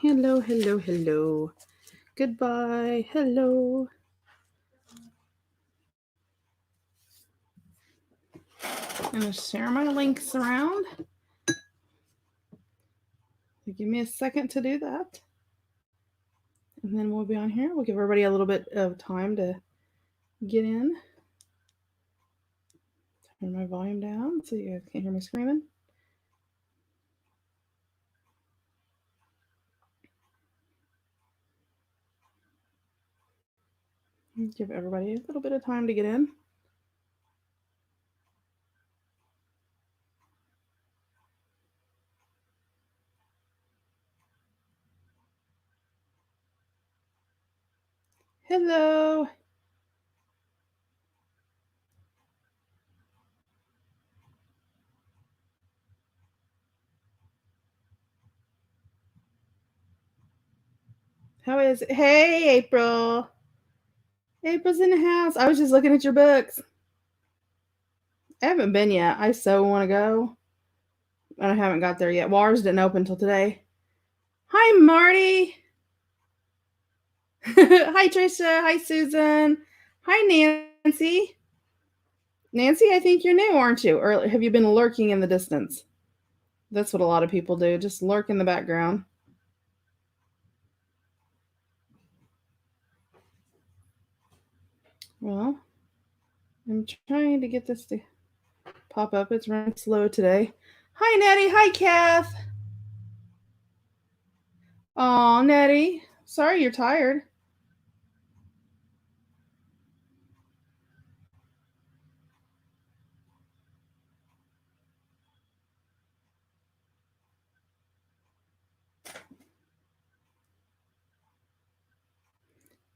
Hello, hello, hello. Goodbye. Hello. I'm going to share my links around. Give me a second to do that. And then we'll be on here. We'll give everybody a little bit of time to get in. Turn my volume down so you guys can't hear me screaming. Give everybody a little bit of time to get in. Hello. How is it? Hey, April. April's in the house. I was just looking at your books. I haven't been yet. I so want to go. I haven't got there yet. Well, ours didn't open until today. Hi, Marty. Hi, Trisha. Hi, Susan. Hi, Nancy. Nancy, I think you're new, aren't you? Or have you been lurking in the distance? That's what a lot of people do, just lurk in the background. Well, I'm trying to get this to pop up. It's running slow today. Hi, Nettie. Hi, Kath. Aw, Nettie. Sorry you're tired.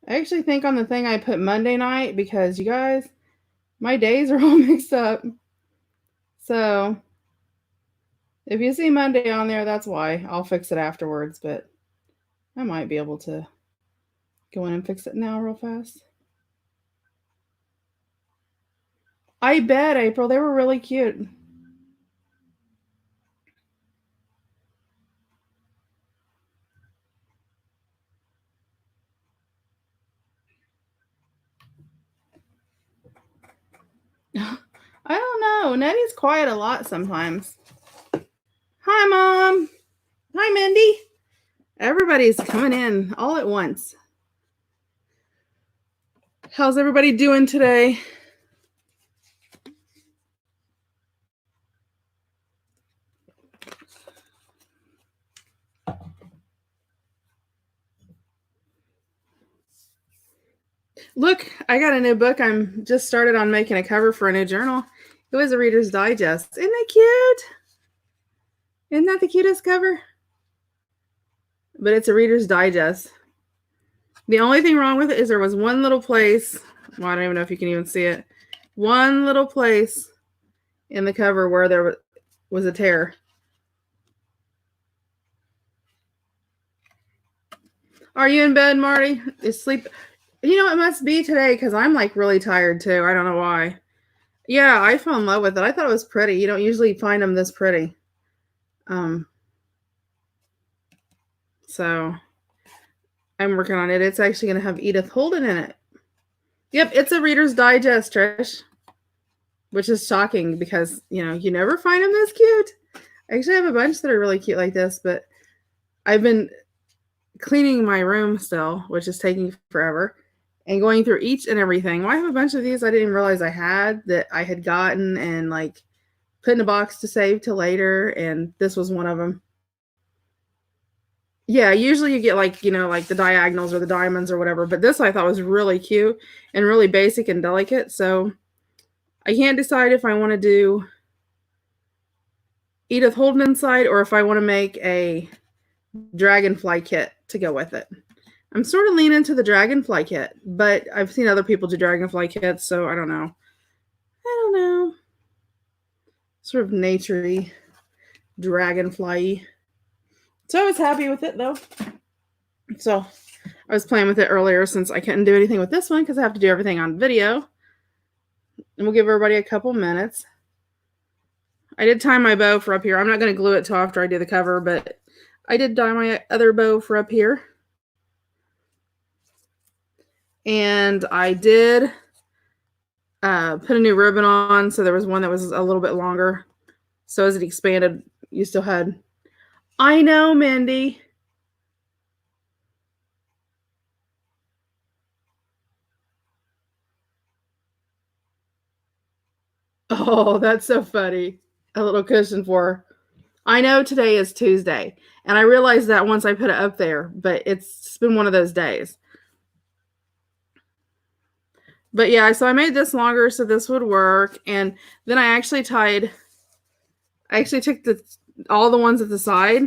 I actually think on the thing I put Monday night because you guys, my days are all mixed up. So if you see Monday on there, that's why. I'll fix it afterwards, but I might be able to go in and fix it now real fast. I bet, April. They were really cute. I don't know. Nettie's quiet a lot sometimes. Hi, Mom. Hi, Mindy. Everybody's coming in all at once. How's everybody doing today? Look, I got a new book. I'm just started on making a cover for a new journal. It was a Reader's Digest. Isn't that cute? Isn't that the cutest cover? But it's a Reader's Digest. The only thing wrong with it is there was one little place. Well, I don't even know if you can even see it. One little place in the cover where there was a tear. Are you in bed, Marty? Is sleep? You know, it must be today because I'm like really tired too. I don't know why. Yeah, I fell in love with it. I thought it was pretty. You don't usually find them this pretty. So I'm working on it. It's actually going to have Edith Holden in it. Yep, it's a Reader's Digest, Trish. Which is shocking because, you know, you never find them this cute. I actually have a bunch that are really cute like this, but I've been cleaning my room still, which is taking forever, and going through each and everything. Well, I have a bunch of these I didn't realize I had that I had gotten and like put in a box to save till later, and this was one of them. Yeah, usually you get like, you know, like the diagonals or the diamonds or whatever, but this I thought was really cute and really basic and delicate, so I can't decide if I want to do Edith Holden inside or if I want to make a dragonfly kit to go with it. I'm sort of leaning to the dragonfly kit, but I've seen other people do dragonfly kits, so I don't know. I don't know. Sort of naturey, dragonfly. So I was happy with it though. So I was playing with it earlier since I couldn't do anything with this one because I have to do everything on video. And we'll give everybody a couple minutes. I did time my bow for up here. I'm not going to glue it till after I do the cover, but I did dye my other bow for up here. And I did put a new ribbon on, so there was one that was a little bit longer. So as it expanded, you still had... I know, Mindy. Oh, that's so funny. A little cushion for her. I know today is Tuesday, and I realized that once I put it up there, but it's been one of those days. But yeah, so I made this longer so this would work, and then I actually took all the ones at the side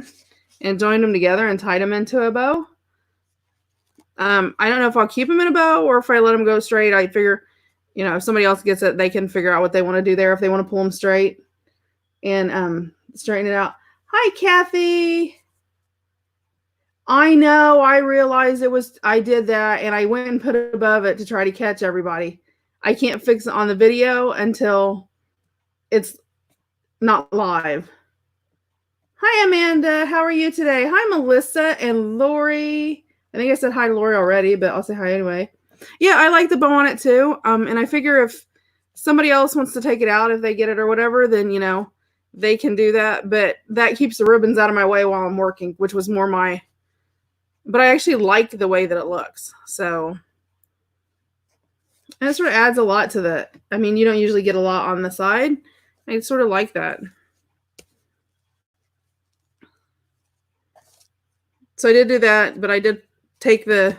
and joined them together and tied them into a bow. I don't know if I'll keep them in a bow or if I let them go straight. I figure, if somebody else gets it, they can figure out what they want to do there, if they want to pull them straight and straighten it out. Hi, Kathy. I know. I realized I did that, and I went and put it above it to try to catch everybody. I can't fix it on the video until it's not live. Hi, Amanda. How are you today? Hi, Melissa and Lori. I think I said hi to Lori already, but I'll say hi anyway. Yeah, I like the bow on it too. And I figure if somebody else wants to take it out, if they get it or whatever, then, they can do that. But that keeps the ribbons out of my way while I'm working, which was more but I actually like the way that it looks. So, and it sort of adds a lot to you don't usually get a lot on the side. I sort of like that. So I did do that, but I did take the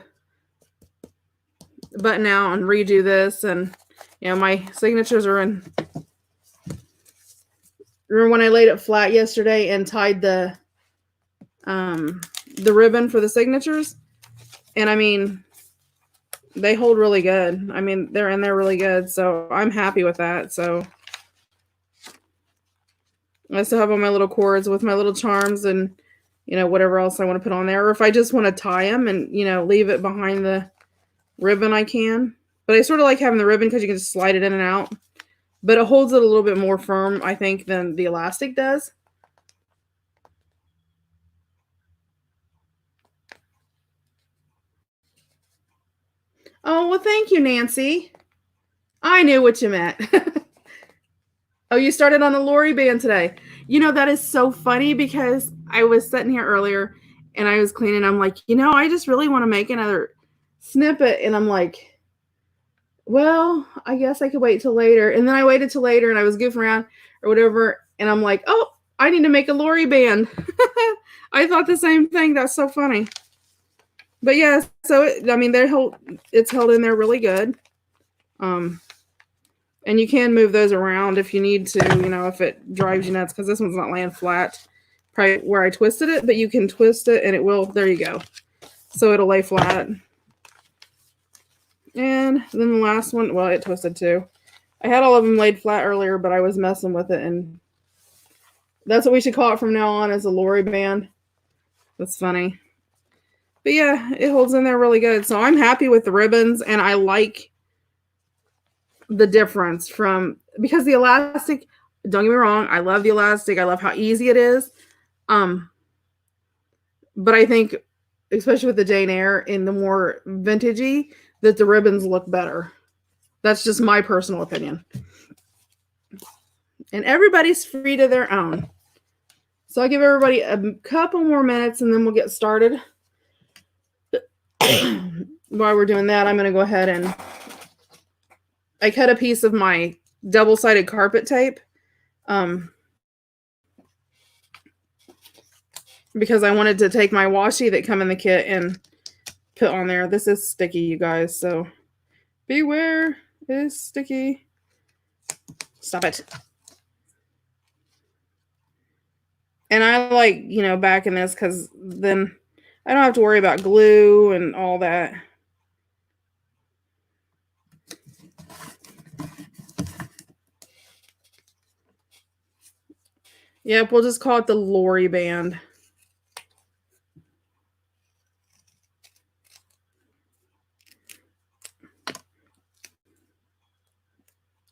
button out and redo this, and my signatures are in. Remember when I laid it flat yesterday and tied the ribbon for the signatures? And they hold really good. They're in there really good, so I'm happy with that. So I still have all my little cords with my little charms and whatever else I want to put on there. Or if I just want to tie them and leave it behind the ribbon, I can. But I sort of like having the ribbon because you can just slide it in and out. But it holds it a little bit more firm, I think, than the elastic does. Oh, well, thank you, Nancy. I knew what you meant. Oh, you started on the Lori band today. That is so funny because I was sitting here earlier and I was cleaning. I'm like, I just really want to make another snippet. And I'm like, well, I guess I could wait till later. And then I waited till later and I was goofing around or whatever. And I'm like, oh, I need to make a Lori band. I thought the same thing. That's so funny. But yeah, so it's held in there really good. And you can move those around if you need to, if it drives you nuts, because this one's not laying flat, probably where I twisted it, but you can twist it and it will, there you go. So it'll lay flat. And then the last one, well, it twisted too. I had all of them laid flat earlier, but I was messing with it, and that's what we should call it from now on, is a Lori band. That's funny. But yeah, it holds in there really good. So I'm happy with the ribbons, and I like the difference because the elastic, don't get me wrong, I love the elastic. I love how easy it is. But I think, especially with the Jane Eyre in the more vintagey, that the ribbons look better. That's just my personal opinion. And everybody's free to their own. So I'll give everybody a couple more minutes and then we'll get started. While we're doing that, I'm going to go ahead and I cut a piece of my double-sided carpet tape because I wanted to take my washi that come in the kit and put on there. This is sticky, you guys, so beware. It is sticky. Stop it. And I like, back in this because then I don't have to worry about glue and all that. Yep, we'll just call it the Lori band.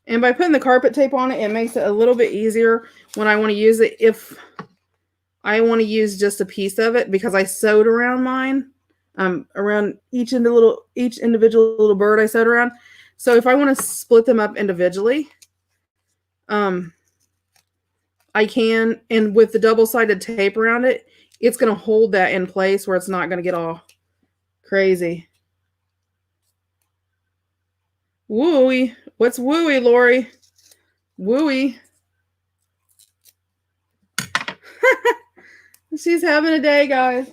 And by putting the carpet tape on it, it makes it a little bit easier when I want to use it if I want to use just a piece of it because I sewed around mine, around each individual little bird I sewed around. So if I want to split them up individually, I can, and with the double-sided tape around it, it's going to hold that in place where it's not going to get all crazy. Wooey. What's wooey, Lori? Wooey. She's having a day, guys.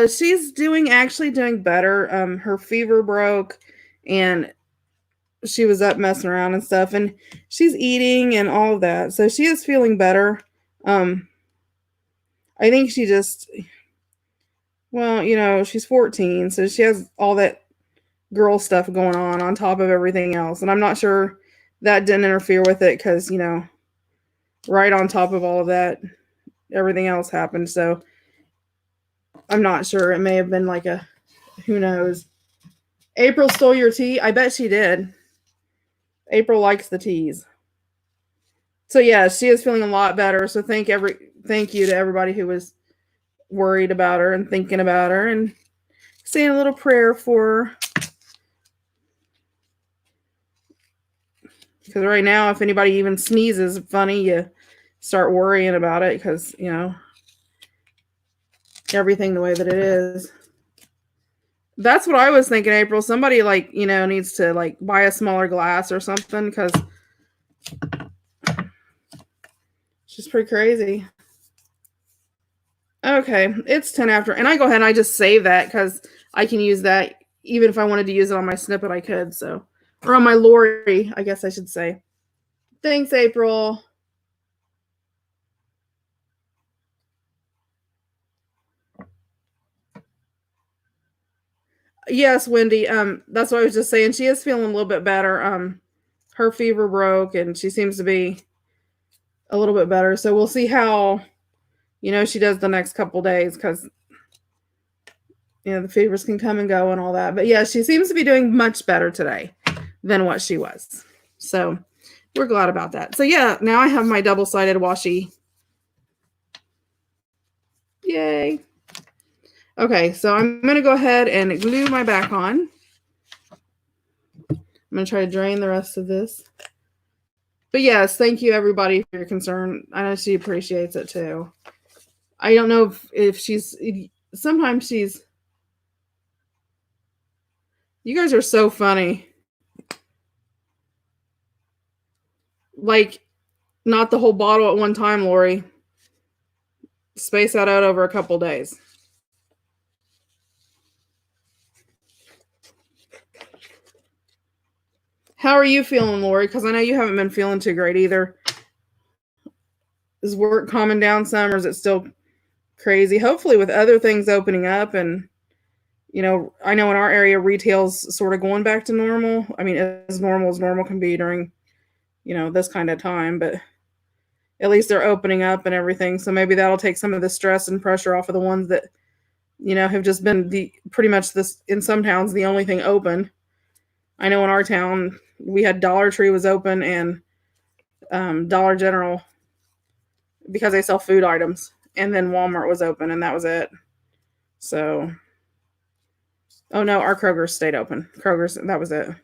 She's actually doing better. Her fever broke, and she was up messing around and stuff, and she's eating and all of that, so she is feeling better. I think she just, well, she's 14, so she has all that girl stuff going on top of everything else, and I'm not sure that didn't interfere with it because right on top of all of that, everything else happened. So I'm not sure. It may have been like who knows. April stole your tea. I bet she did. April likes the teas. So yeah, she is feeling a lot better. So thank you to everybody who was worried about her and thinking about her and saying a little prayer for her. Because right now, if anybody even sneezes funny, you start worrying about it because, everything the way that it is. That's what I was thinking, April. Somebody needs to buy a smaller glass or something because she's pretty crazy. Okay, it's 10 after, and I go ahead and I just save that because I can use that even if I wanted to use it on my snippet, I could. So, or on my Lori, I guess I should say. Thanks, April. Yes, Wendy. That's what I was just saying. She is feeling a little bit better. Her fever broke, and she seems to be a little bit better. So we'll see how, she does the next couple days because, the fevers can come and go and all that. But yeah, she seems to be doing much better today than what she was. So we're glad about that. So yeah, now I have my double-sided washi. Yay. Okay, so I'm going to go ahead and glue my back on. I'm going to try to drain the rest of this. But yes, thank you everybody for your concern. I know she appreciates it too. I don't know if sometimes she's, you guys are so funny. Not the whole bottle at one time, Lori. Space that out over a couple days. How are you feeling, Lori? Because I know you haven't been feeling too great either. Is work calming down some, or is it still crazy? Hopefully with other things opening up and, I know in our area retail's sort of going back to normal. I mean, as normal can be during, this kind of time, but at least they're opening up and everything. So maybe that'll take some of the stress and pressure off of the ones that, have just been pretty much this in some towns, the only thing open. I know in our town, we had Dollar Tree was open and Dollar General because they sell food items. And then Walmart was open and that was it. So, oh no, our Kroger's stayed open. That was it.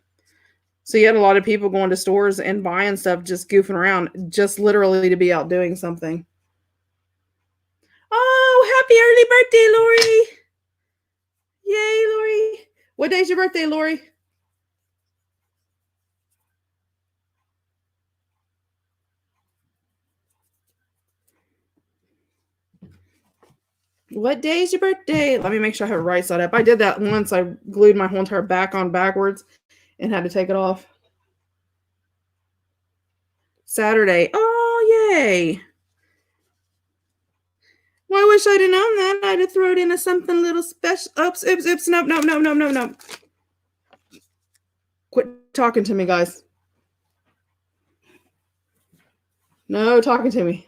So you had a lot of people going to stores and buying stuff, just goofing around, just literally to be out doing something. Oh, happy early birthday, Lori. Yay, Lori. What day's your birthday, Lori? What day is your birthday? Let me make sure I have it right side up. I did that once. I glued my whole entire back on backwards and had to take it off. Saturday. Oh, yay. Well, I wish I'd have known that. I'd have thrown it into something little special. Oops. No. Quit talking to me, guys. No talking to me.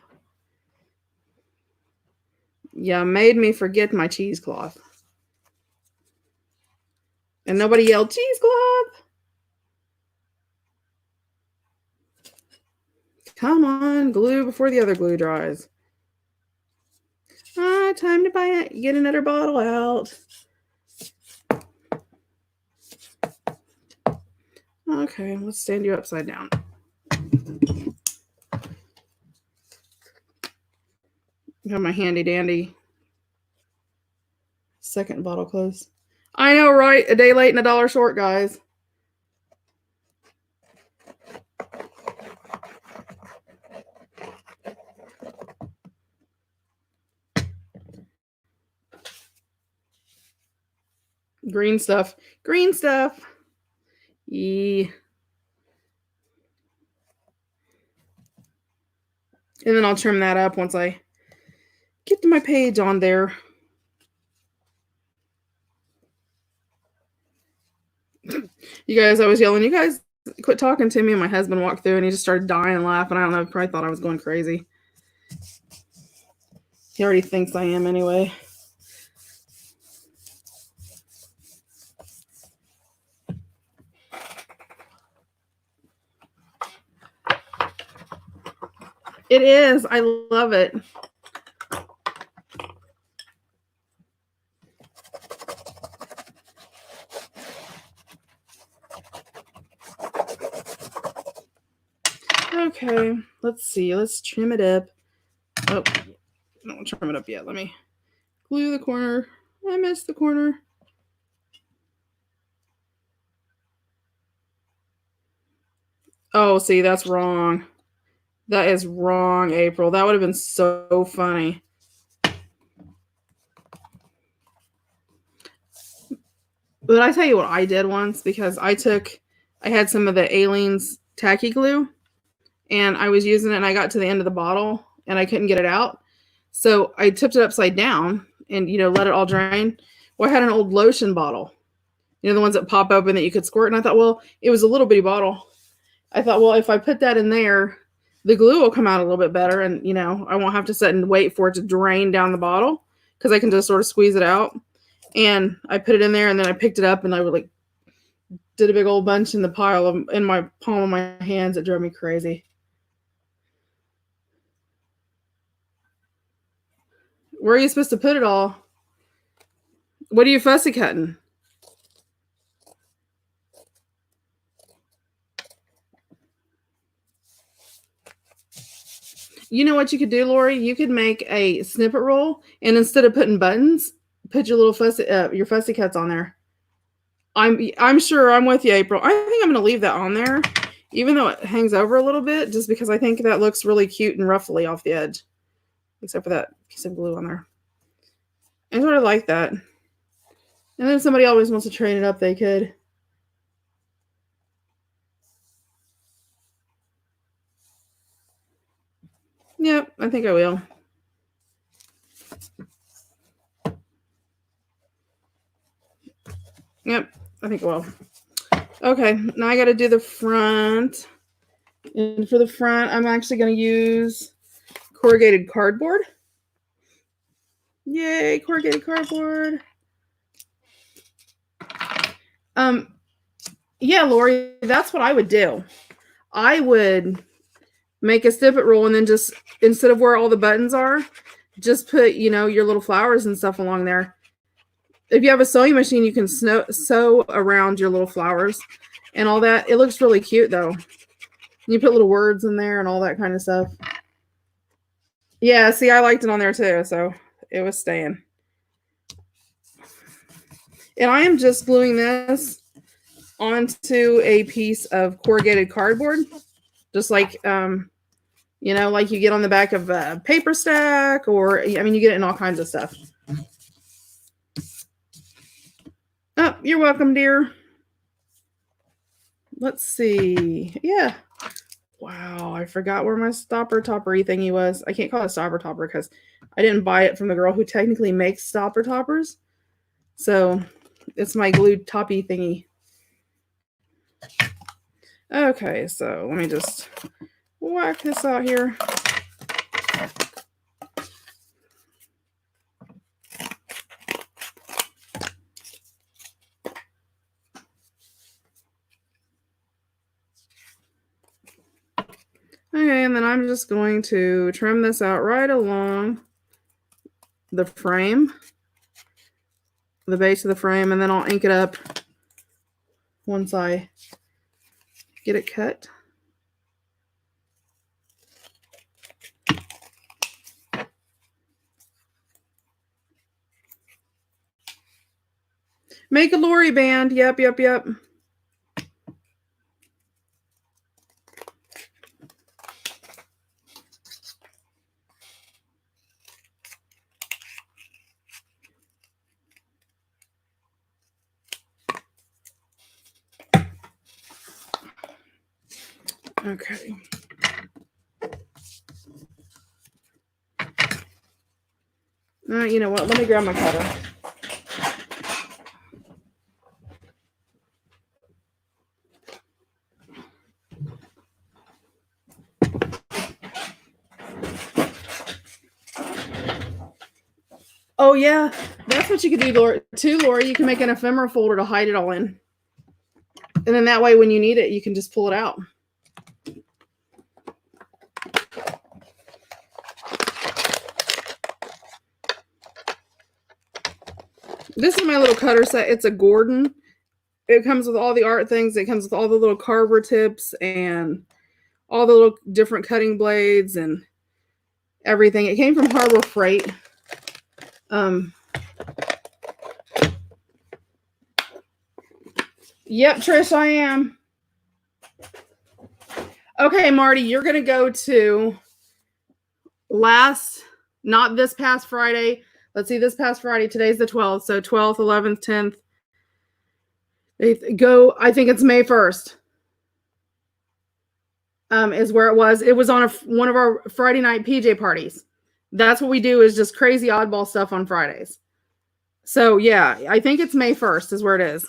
Yeah, made me forget my cheesecloth. And nobody yelled, cheesecloth! Come on, glue before the other glue dries. Ah, time to buy it. Get another bottle out. Okay, let's stand you upside down. Got my handy dandy second bottle close. I know, right? A day late and $1 short, guys. Green stuff. Green stuff. Yeah. And then I'll trim that up once I get to my page on there. You guys, I was yelling, you guys quit talking to me, and my husband walked through and he just started dying laughing. I don't know, probably thought I was going crazy. He already thinks I am anyway. It is. I love it. Okay, let's see. Let's trim it up. Oh, I don't want to trim it up yet. Let me glue the corner. I missed the corner. Oh, see, that's wrong. That is wrong, April. That would have been so funny. But I tell you what I did once, because I had some of the Aleene's tacky glue, and I was using it, and I got to the end of the bottle, and I couldn't get it out. So I tipped it upside down and, let it all drain. Well, I had an old lotion bottle, the ones that pop open that you could squirt. And I thought, well, it was a little bitty bottle. I thought, well, if I put that in there, the glue will come out a little bit better, and, I won't have to sit and wait for it to drain down the bottle, because I can just sort of squeeze it out. And I put it in there, and then I picked it up, and I would did a big old bunch in the pile in my palm of my hands. It drove me crazy. Where are you supposed to put it all? What are you fussy cutting? You know what you could do, Lori? You could make a snippet roll, and instead of putting buttons, put your little fussy cuts on there. I'm sure I'm with you, April. I think I'm going to leave that on there, even though it hangs over a little bit, just because I think that looks really cute and ruffly off the edge, except for that piece of glue on there. I sort of like that. And then if somebody always wants to train it up, they could. Yep, I think I will. Yep, I think I will. Okay, now I got to do the front. And for the front, I'm actually going to use corrugated cardboard. Yay, corrugated cardboard. Yeah, Lori, that's what I would do. I would make a snippet roll, and then just, instead of where all the buttons are, just put, your little flowers and stuff along there. If you have a sewing machine, you can sew around your little flowers and all that. It looks really cute, though. You put little words in there and all that kind of stuff. Yeah, see, I liked it on there too, so it was staying. And I am just gluing this onto a piece of corrugated cardboard, just like, like you get on the back of a paper stack, or, you get it in all kinds of stuff. Oh, you're welcome, dear. Let's see. Yeah. Wow, I forgot where my stopper topper-y thingy was. I can't call it a stopper topper because I didn't buy it from the girl who technically makes stopper toppers. So it's my glued toppy thingy. Okay, so let me just whack this out here. Okay, and then I'm just going to trim this out right along the frame, the base of the frame, and then I'll ink it up once I get it cut. Make a Lori band. Yep. Okay. You know what? Let me grab my cutter. Oh yeah, that's what you could do, Lori. Too, Lori. You can make an ephemera folder to hide it all in, and then that way, when you need it, you can just pull it out. This is my little cutter set. It's a Gordon. It comes with all the art things. It comes with all the little carver tips and all the little different cutting blades and everything. It came from Harbor Freight. Yep, Trish, I am. Okay, Marty, you're going to go to not this past Friday. Let's see, this past Friday. Today's the 12th. So 12th, 11th, 10th. Go, I think it's May 1st. Is where it was. It was on one of our Friday night PJ parties. That's what we do, is just crazy oddball stuff on Fridays. So yeah, I think it's May 1st is where it is.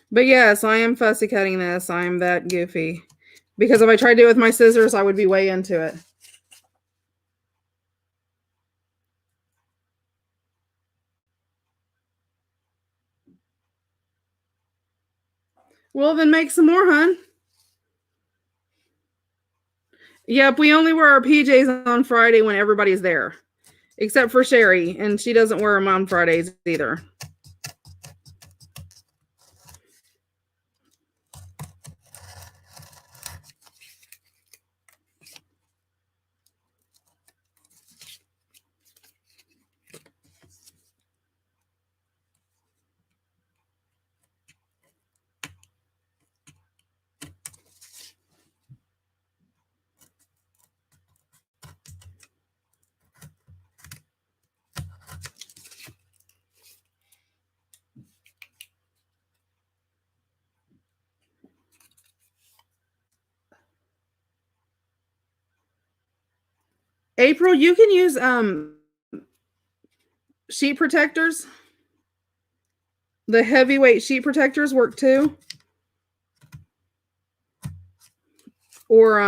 But yes, I am fussy cutting this. I'm that goofy. Because if I tried to do it with my scissors, I would be way into it. Well, then make some more, hon. Yep, we only wear our PJs on Friday when everybody's there. Except for Sherry, and she doesn't wear them on Fridays either. April, you can use sheet protectors. The heavyweight sheet protectors work too. Or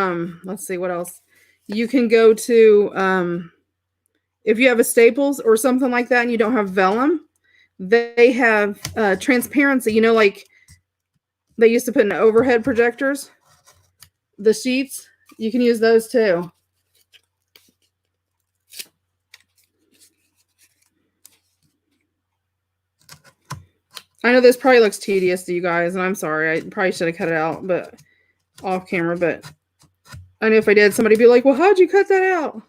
let's see what else. You can go to if you have a Staples or something like that and you don't have vellum, they have transparency. You know, like they used to put in overhead projectors. The sheets, you can use those too. I know this probably looks tedious to you guys, and I'm sorry. I probably should have cut it out, but off camera. But I know if I did, somebody would be like, well, how'd you cut that out?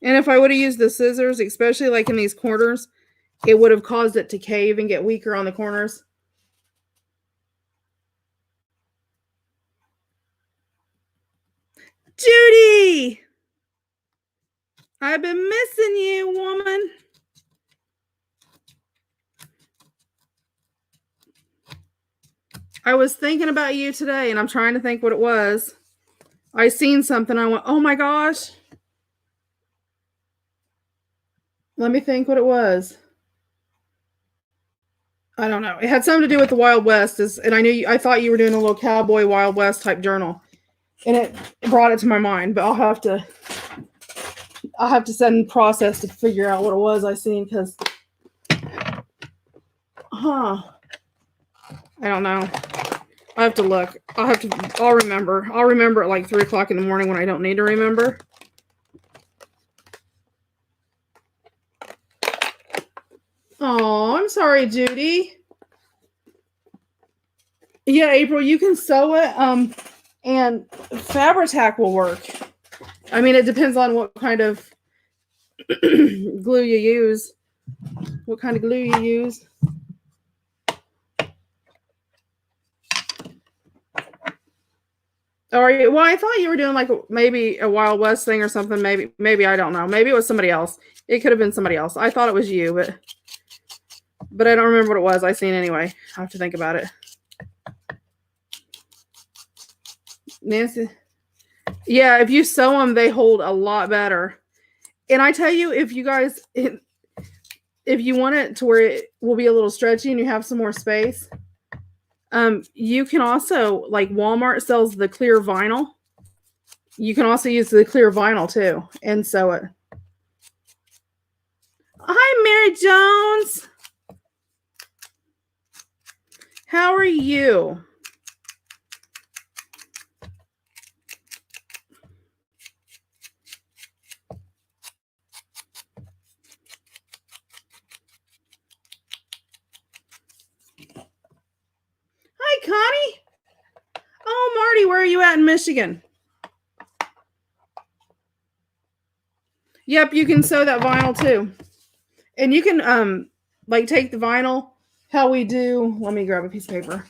And if I would have used the scissors, especially like in these corners, it would have caused it to cave and get weaker on the corners. Judy! I've been missing you, woman. I was thinking about you today, and I'm trying to think what it was. I seen something. I went, oh my gosh. Let me think what it was. I don't know. It had something to do with the Wild West, and I thought you were doing a little cowboy Wild West type journal, and it brought it to my mind. But I'll have to send process to figure out what it was I seen because, I don't know. I have to look. I'll remember. I'll remember at like 3 o'clock in the morning when I don't need to remember. Oh, I'm sorry, Judy. Yeah, April, you can sew it. And Fabri-Tac will work. I mean, it depends on what kind of glue you use. What kind of glue you use. Well, I thought you were doing like maybe a Wild West thing or something. Maybe I don't know. Maybe it was somebody else. It could have been somebody else. I thought it was you, but I don't remember what it was. I seen anyway. I have to think about it. Nancy. Yeah, if you sew them, they hold a lot better. And I tell you, if you guys, if you want it to where it will be a little stretchy and you have some more space, you can also, like Walmart sells the clear vinyl. You can also use the clear vinyl too and sew it. Hi, Mary Jones. How are you? Hi, Connie. Oh, Marty, where are you at in Michigan? Yep, you can sew that vinyl too. And you can like take the vinyl, how we do, let me grab a piece of paper.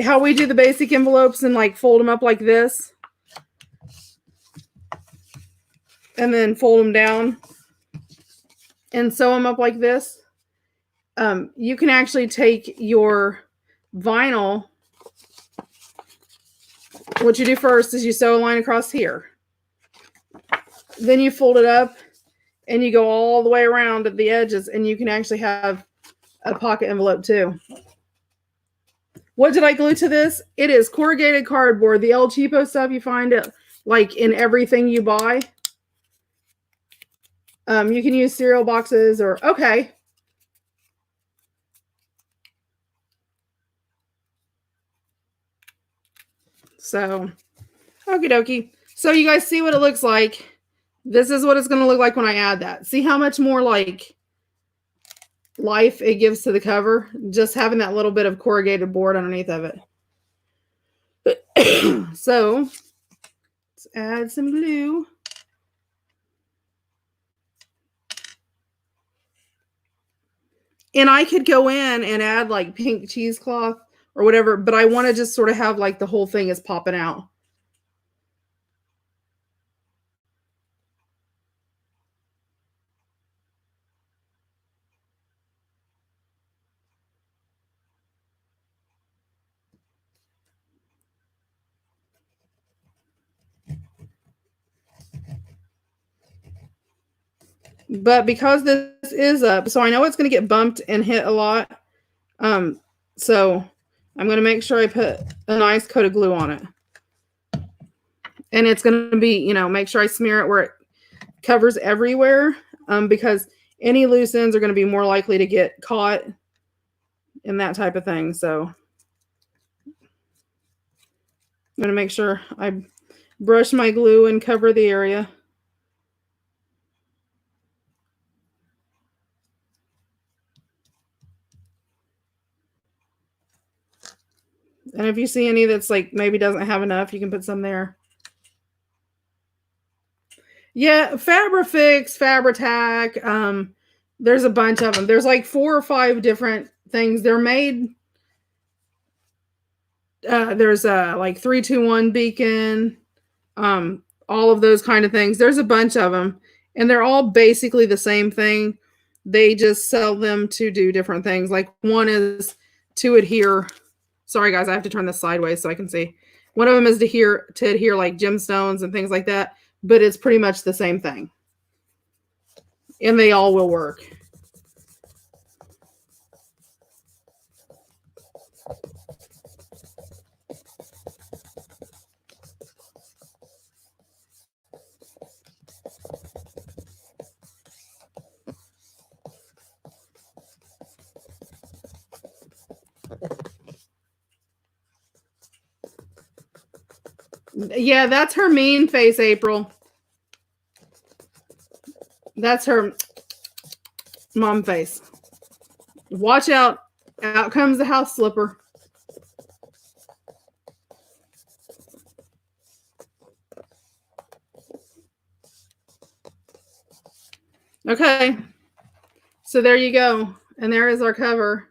How we do the basic envelopes and like fold them up like this. And then fold them down and sew them up like this. You can actually take your vinyl. What you do first is you sew a line across here. Then you fold it up and you go all the way around at the edges, and you can actually have a pocket envelope too. What did I glue to this? It is corrugated cardboard. The El Cheapo stuff, you find it like in everything you buy. You can use cereal boxes or, okay. So, okie dokie. So you guys see what it looks like. This is what it's going to look like when I add that. See how much more like life it gives to the cover? Just having that little bit of corrugated board underneath of it. So, let's add some glue. And I could go in and add like pink cheesecloth or whatever, but I want to just sort of have like the whole thing is popping out. But because this is up, so I know it's going to get bumped and hit a lot. So I'm going to make sure I put a nice coat of glue on it. And it's going to be, make sure I smear it where it covers everywhere, because any loose ends are going to be more likely to get caught and that type of thing. So I'm going to make sure I brush my glue and cover the area. And if you see any that's like maybe doesn't have enough, you can put some there. Yeah, Fabrifix, Fabri-Tac. There's a bunch of them. There's like 4 or 5 different things. They're made. There's like 321 Beacon. All of those kind of things. There's a bunch of them, and they're all basically the same thing. They just sell them to do different things. Like one is to adhere. Sorry guys, I have to turn this sideways so I can see. One of them is to adhere like gemstones and things like that, but it's pretty much the same thing. And they all will work. Yeah, that's her mean face, April. That's her mom face. Watch out. Out comes the house slipper. Okay. So there you go. And there is our cover.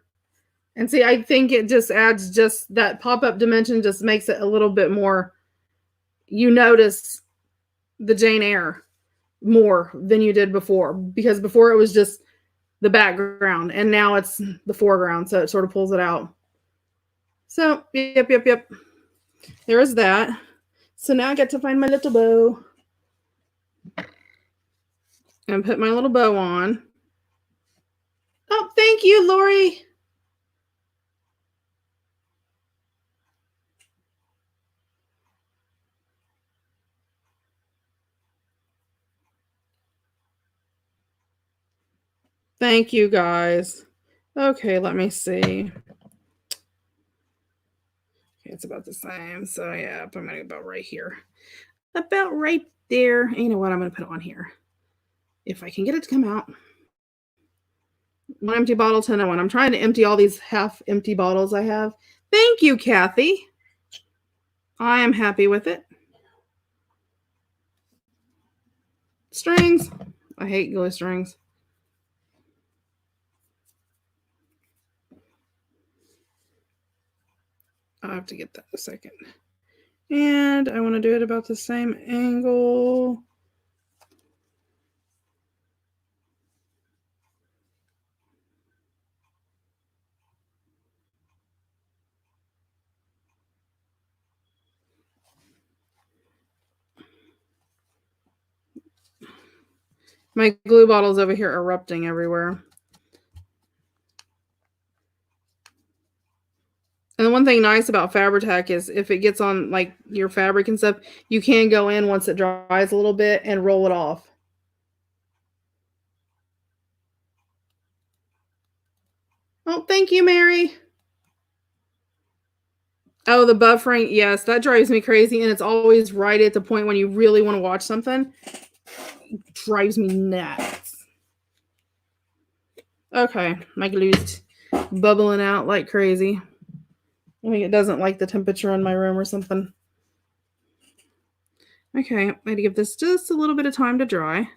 And see, I think it just adds just that pop-up dimension just makes it a little bit more, you notice the Jane Eyre more than you did before, because before it was just the background and now it's the foreground, so it sort of pulls it out. So yep. There is that. So now I get to find my little bow and put my little bow on. Oh, thank you, Lori. Thank you, guys. Okay, let me see. Okay, it's about the same. So yeah, I'm going to about right here. About right there. You know what? I'm going to put it on here. If I can get it to come out. One empty bottle, 10 and 1. I'm trying to empty all these half-empty bottles I have. Thank you, Kathy. I am happy with it. Strings. I hate glue strings. I'll have to get that in a second. And I want to do it about the same angle. My glue bottle's over here erupting everywhere. And the one thing nice about Fabri-Tac is if it gets on like your fabric and stuff, you can go in once it dries a little bit and roll it off. Oh, thank you, Mary. Oh, the buffering. Yes, that drives me crazy. And it's always right at the point when you really want to watch something. It drives me nuts. Okay, my glue's bubbling out like crazy. I think it doesn't like the temperature in my room or something. Okay, I had to give this just a little bit of time to dry.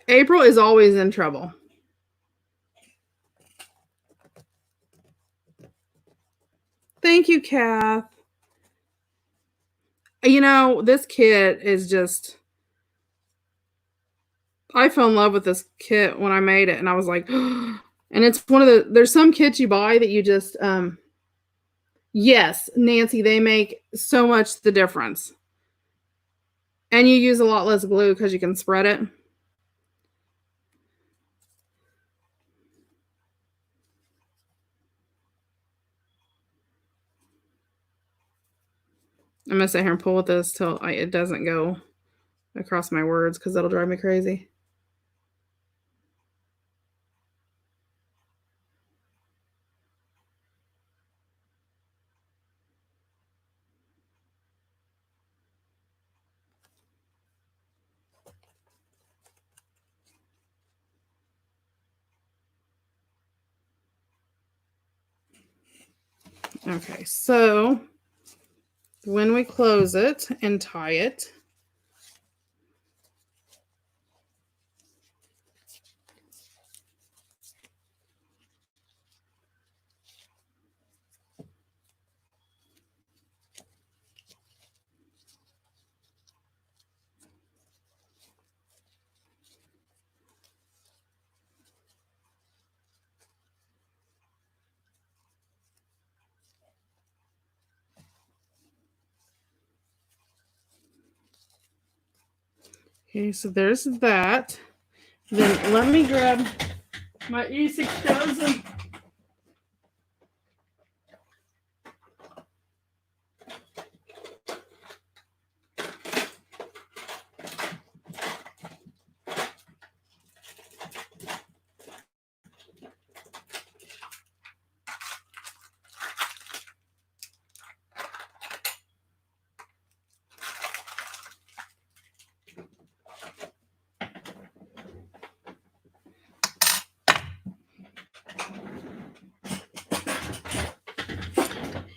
April is always in trouble. Thank you, Kath. You know, this kit is just... I fell in love with this kit when I made it, and I was like... and it's one of the... There's some kits you buy that you just... Yes, Nancy, they make so much the difference. And you use a lot less glue because you can spread it. I'm going to sit here and pull with this till it doesn't go across my words because that'll drive me crazy. Okay, so when we close it and tie it, okay, so there's that. Then let me grab my E6000.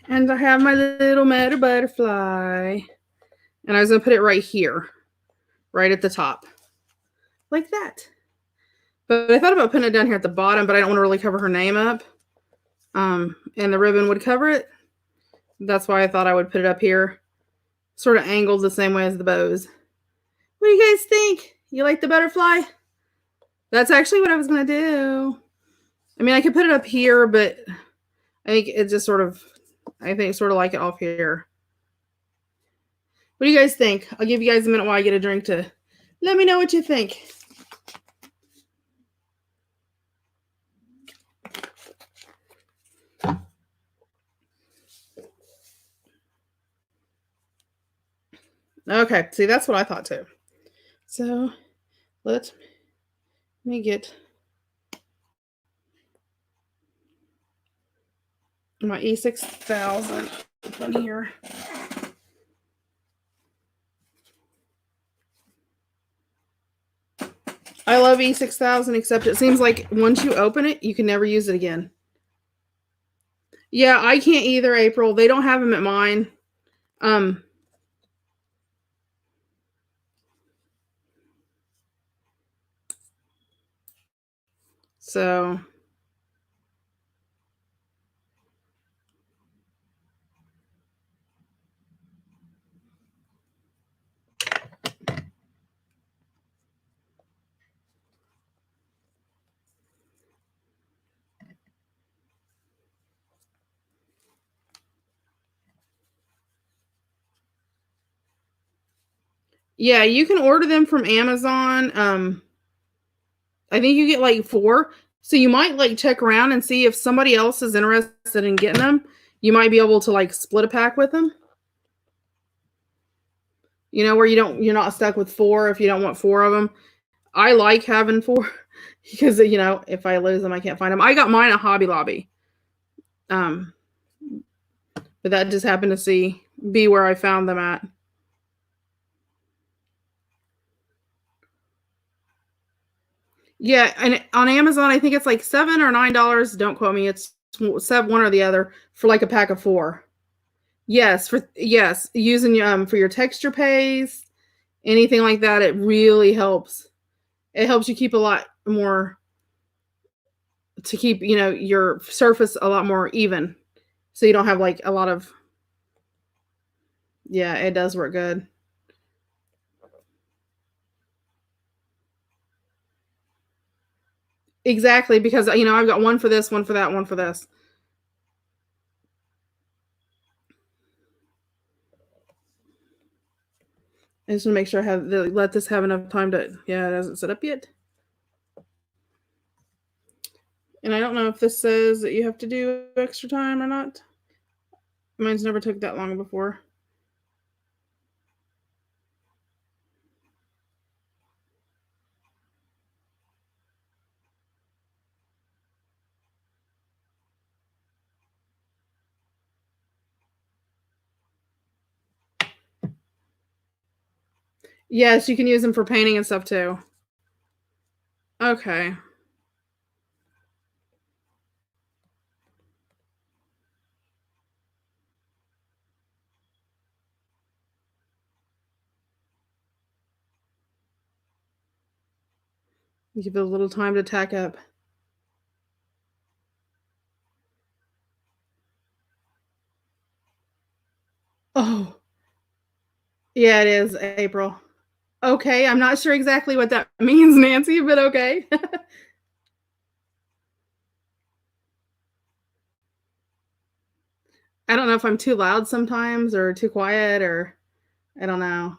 And I have my little matter butterfly. And I was going to put it right here, right at the top, like that. But I thought about putting it down here at the bottom, but I don't want to really cover her name up. And the ribbon would cover it. That's why I thought I would put it up here, sort of angled the same way as the bows. What do you guys think? You like the butterfly? That's actually what I was going to do. I mean, I could put it up here, but I think it just sort of like it off here. What do you guys think? I'll give you guys a minute while I get a drink to let me know what you think. Okay, see, that's what I thought too. So let me get my E6000 on here. I love E6000, except it seems like once you open it, you can never use it again. Yeah, I can't either, April. They don't have them at mine. So yeah, you can order them from Amazon. I think you get like 4. So you might like check around and see if somebody else is interested in getting them. You might be able to like split a pack with them. You know, where you're not stuck with 4 if you don't want 4 of them. I like having 4 because you know, if I lose them, I can't find them. I got mine at Hobby Lobby. But that just happened to be where I found them at. Yeah, and on Amazon, I think it's like $7 or $9. Don't quote me. It's one or the other for like a pack of 4. Yes, using for your texture paste, anything like that. It really helps. It helps you keep a lot more to keep your surface a lot more even, so you don't have like a lot of. Yeah, it does work good. Exactly, because I've got one for this, one for that, one for this. I just want to make sure I let this have enough time to. Yeah, it hasn't set up yet. And I don't know if this says that you have to do extra time or not. Mine's never took that long before. Yes, you can use them for painting and stuff too. Okay. Give it a little time to tack up. Oh, yeah, it is April. Okay, I'm not sure exactly what that means, Nancy, but okay. I don't know if I'm too loud sometimes or too quiet or I don't know.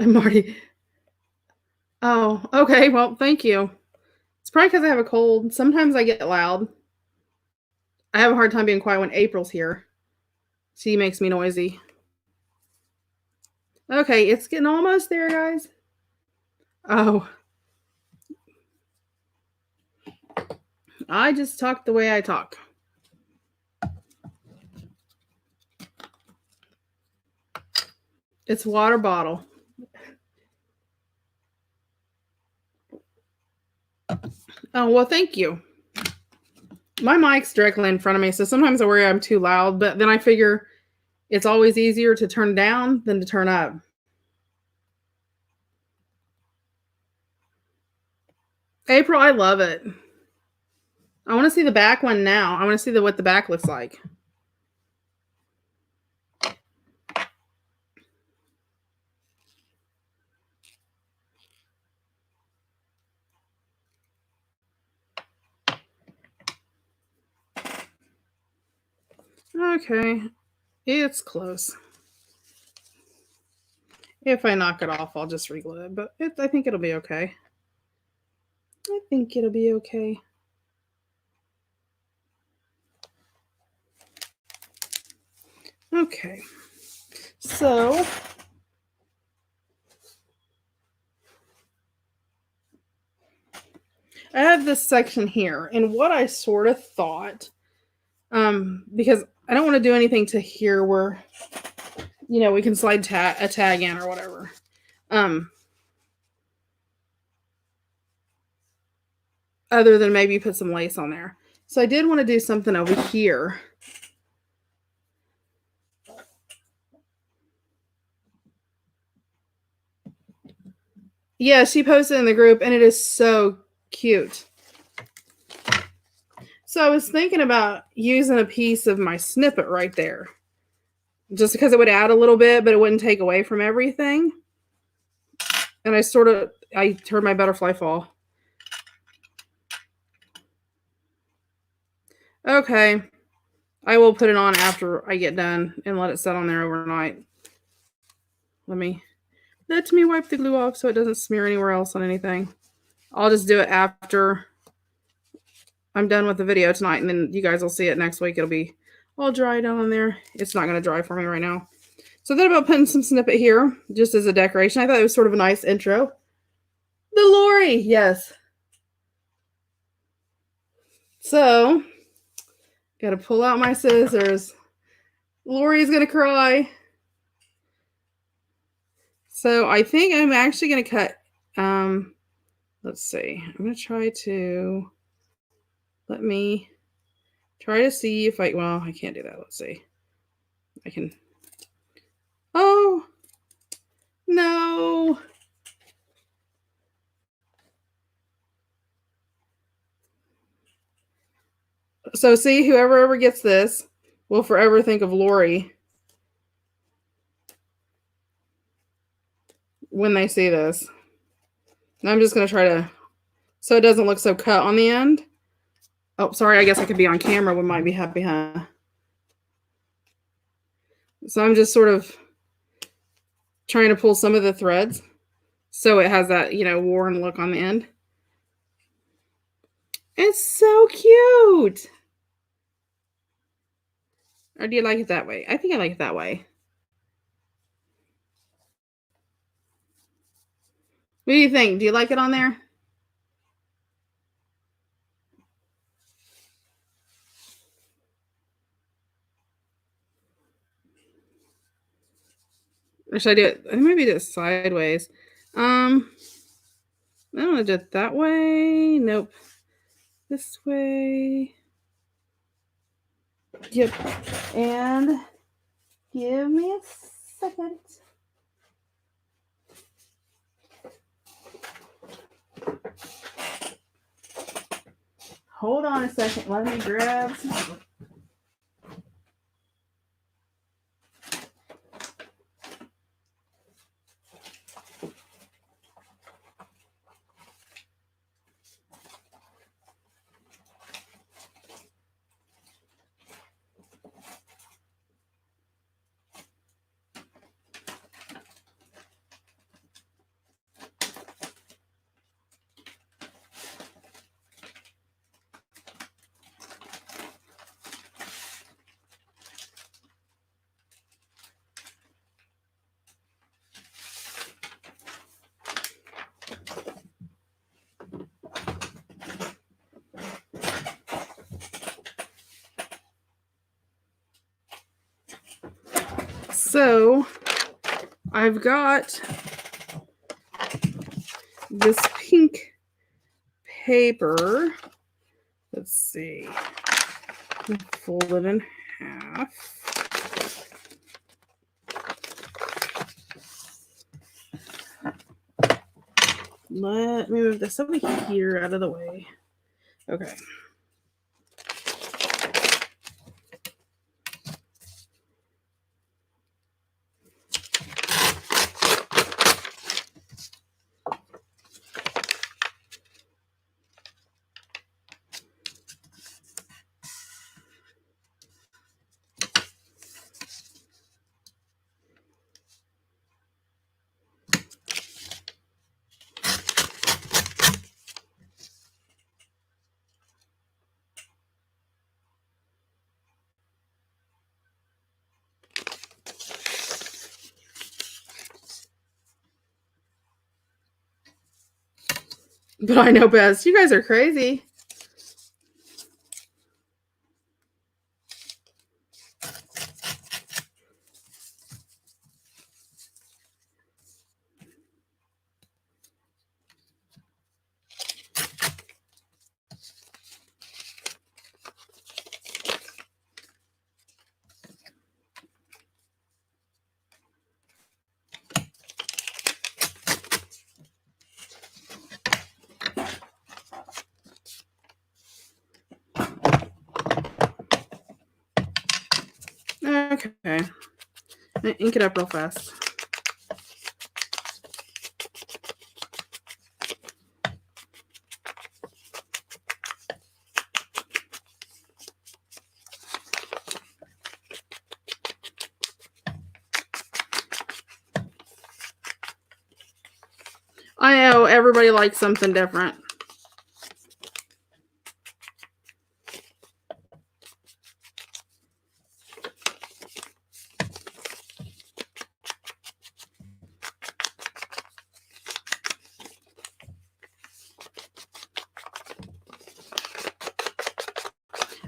I'm already. Oh, okay. Well, thank you. It's probably because I have a cold. Sometimes I get loud. I have a hard time being quiet when April's here. She makes me noisy. Okay, it's getting almost there, guys. Oh, I just talk the way I talk. It's water bottle. Oh, well, thank you. My mic's directly in front of me, so sometimes I worry I'm too loud, but then I figure it's always easier to turn down than to turn up. April, I love it. I want to see the back one now. I want to see what the back looks like. Okay, it's close. If I knock it off, I'll just reglue it, but I think it'll be okay. I think it'll be okay. Okay, so I have this section here, and what I sort of thought, because I don't want to do anything to here where, we can slide a tag in or whatever. Other than maybe put some lace on there. So I did want to do something over here. Yeah, she posted in the group, and it is so cute. So I was thinking about using a piece of my snippet right there. Just because it would add a little bit, but it wouldn't take away from everything. And I heard my butterfly fall. Okay. I will put it on after I get done and let it set on there overnight. Let me wipe the glue off so it doesn't smear anywhere else on anything. I'll just do it after I'm done with the video tonight, and then you guys will see it next week. It'll be all dry down in there. It's not going to dry for me right now. So then about putting some snippet here, just as a decoration. I thought it was sort of a nice intro. The Lori, yes. So, got to pull out my scissors. Lori's going to cry. So I think I'm actually going to cut, let's see. I'm going to try to, let me try to see if well, I can't do that. Let's see. I can, oh, no. So see, whoever ever gets this will forever think of Lori when they see this. And I'm just going to try to, so it doesn't look so cut on the end. Oh, sorry, I guess I could be on camera. We might be happy, huh? So I'm just sort of trying to pull some of the threads so it has that, worn look on the end. It's so cute. Or do you like it that way? I think I like it that way. What do you think? Do you like it on there? Or should I do it? I maybe do it sideways. I don't want to do it that way. Nope. This way. Yep. And give me a second. Hold on a second. Let me grab some. So I've got this pink paper. Let's see. Fold it in half. Let me move this over here out of the way. Okay. But I know best. You guys are crazy. Okay. Ink it up real fast. I know everybody likes something different.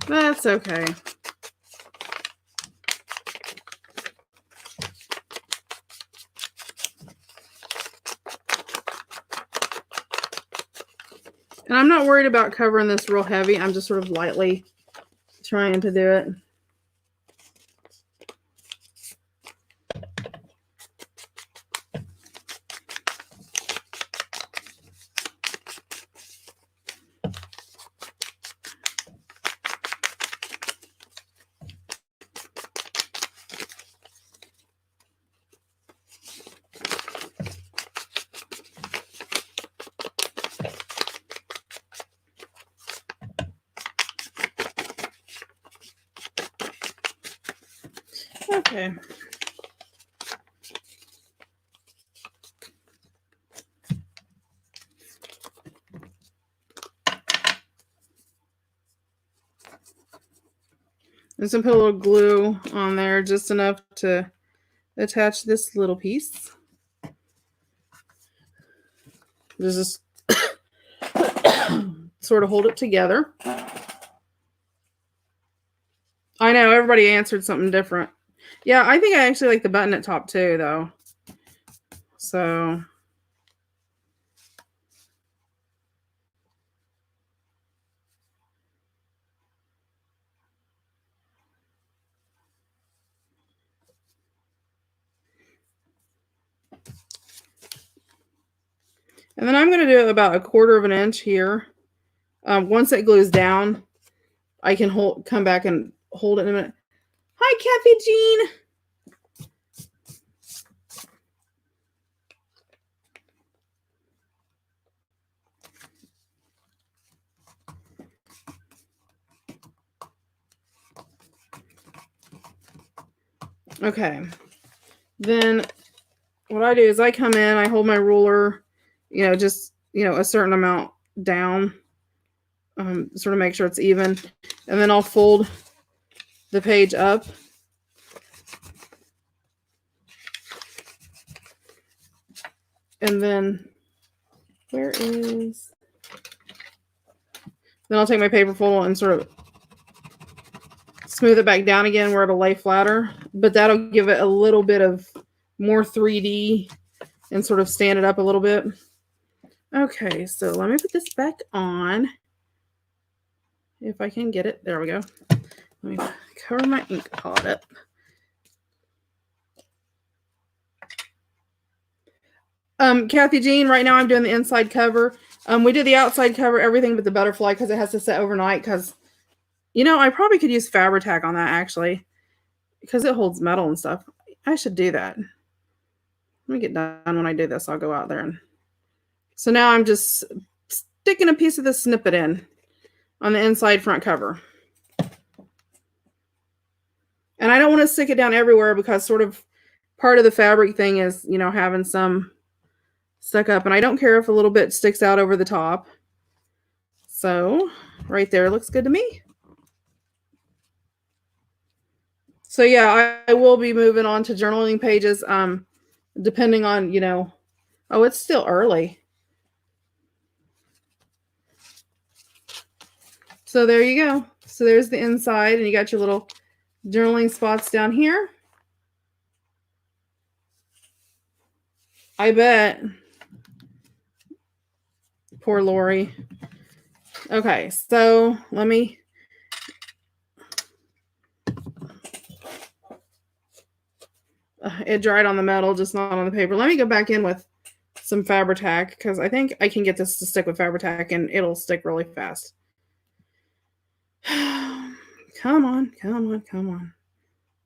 That's okay. And I'm not worried about covering this real heavy. I'm just sort of lightly trying to do it. Okay. I'm just gonna put a little glue on there, just enough to attach this little piece. Just sort of hold it together. I know everybody answered something different. Yeah, I think I actually like the button at top too, though. So and then I'm going to do about 1/4 of an inch here. Once it glues down, I can come back and hold it in a minute. Hi, Kathy Jean. Okay. Then what I do is I come in, I hold my ruler, just, a certain amount down, sort of make sure it's even. And then I'll fold the page up. And then, then I'll take my paper fold and sort of smooth it back down again where it'll lay flatter. But that'll give it a little bit of more 3D and sort of stand it up a little bit. Okay, so let me put this back on. If I can get it. There we go. Let me cover my ink pot up. Kathy Jean, right now I'm doing the inside cover. We did the outside cover, everything but the butterfly, because it has to set overnight. Because, I probably could use Fabri-Tac on that, actually, because it holds metal and stuff. I should do that. Let me get done when I do this. I'll go out there. So now I'm just sticking a piece of the snippet in on the inside front cover. And I don't want to stick it down everywhere because sort of part of the fabric thing is, having some stuck up. And I don't care if a little bit sticks out over the top. So right there looks good to me. So yeah, I will be moving on to journaling pages, depending on, oh, it's still early. So there you go. So there's the inside, and you got your little journaling spots down here. I bet. Poor Lori. Okay, so let me. It dried on the metal, just not on the paper. Let me go back in with some Fabri-Tac because I think I can get this to stick with Fabri-Tac and it'll stick really fast. Come on, come on, come on.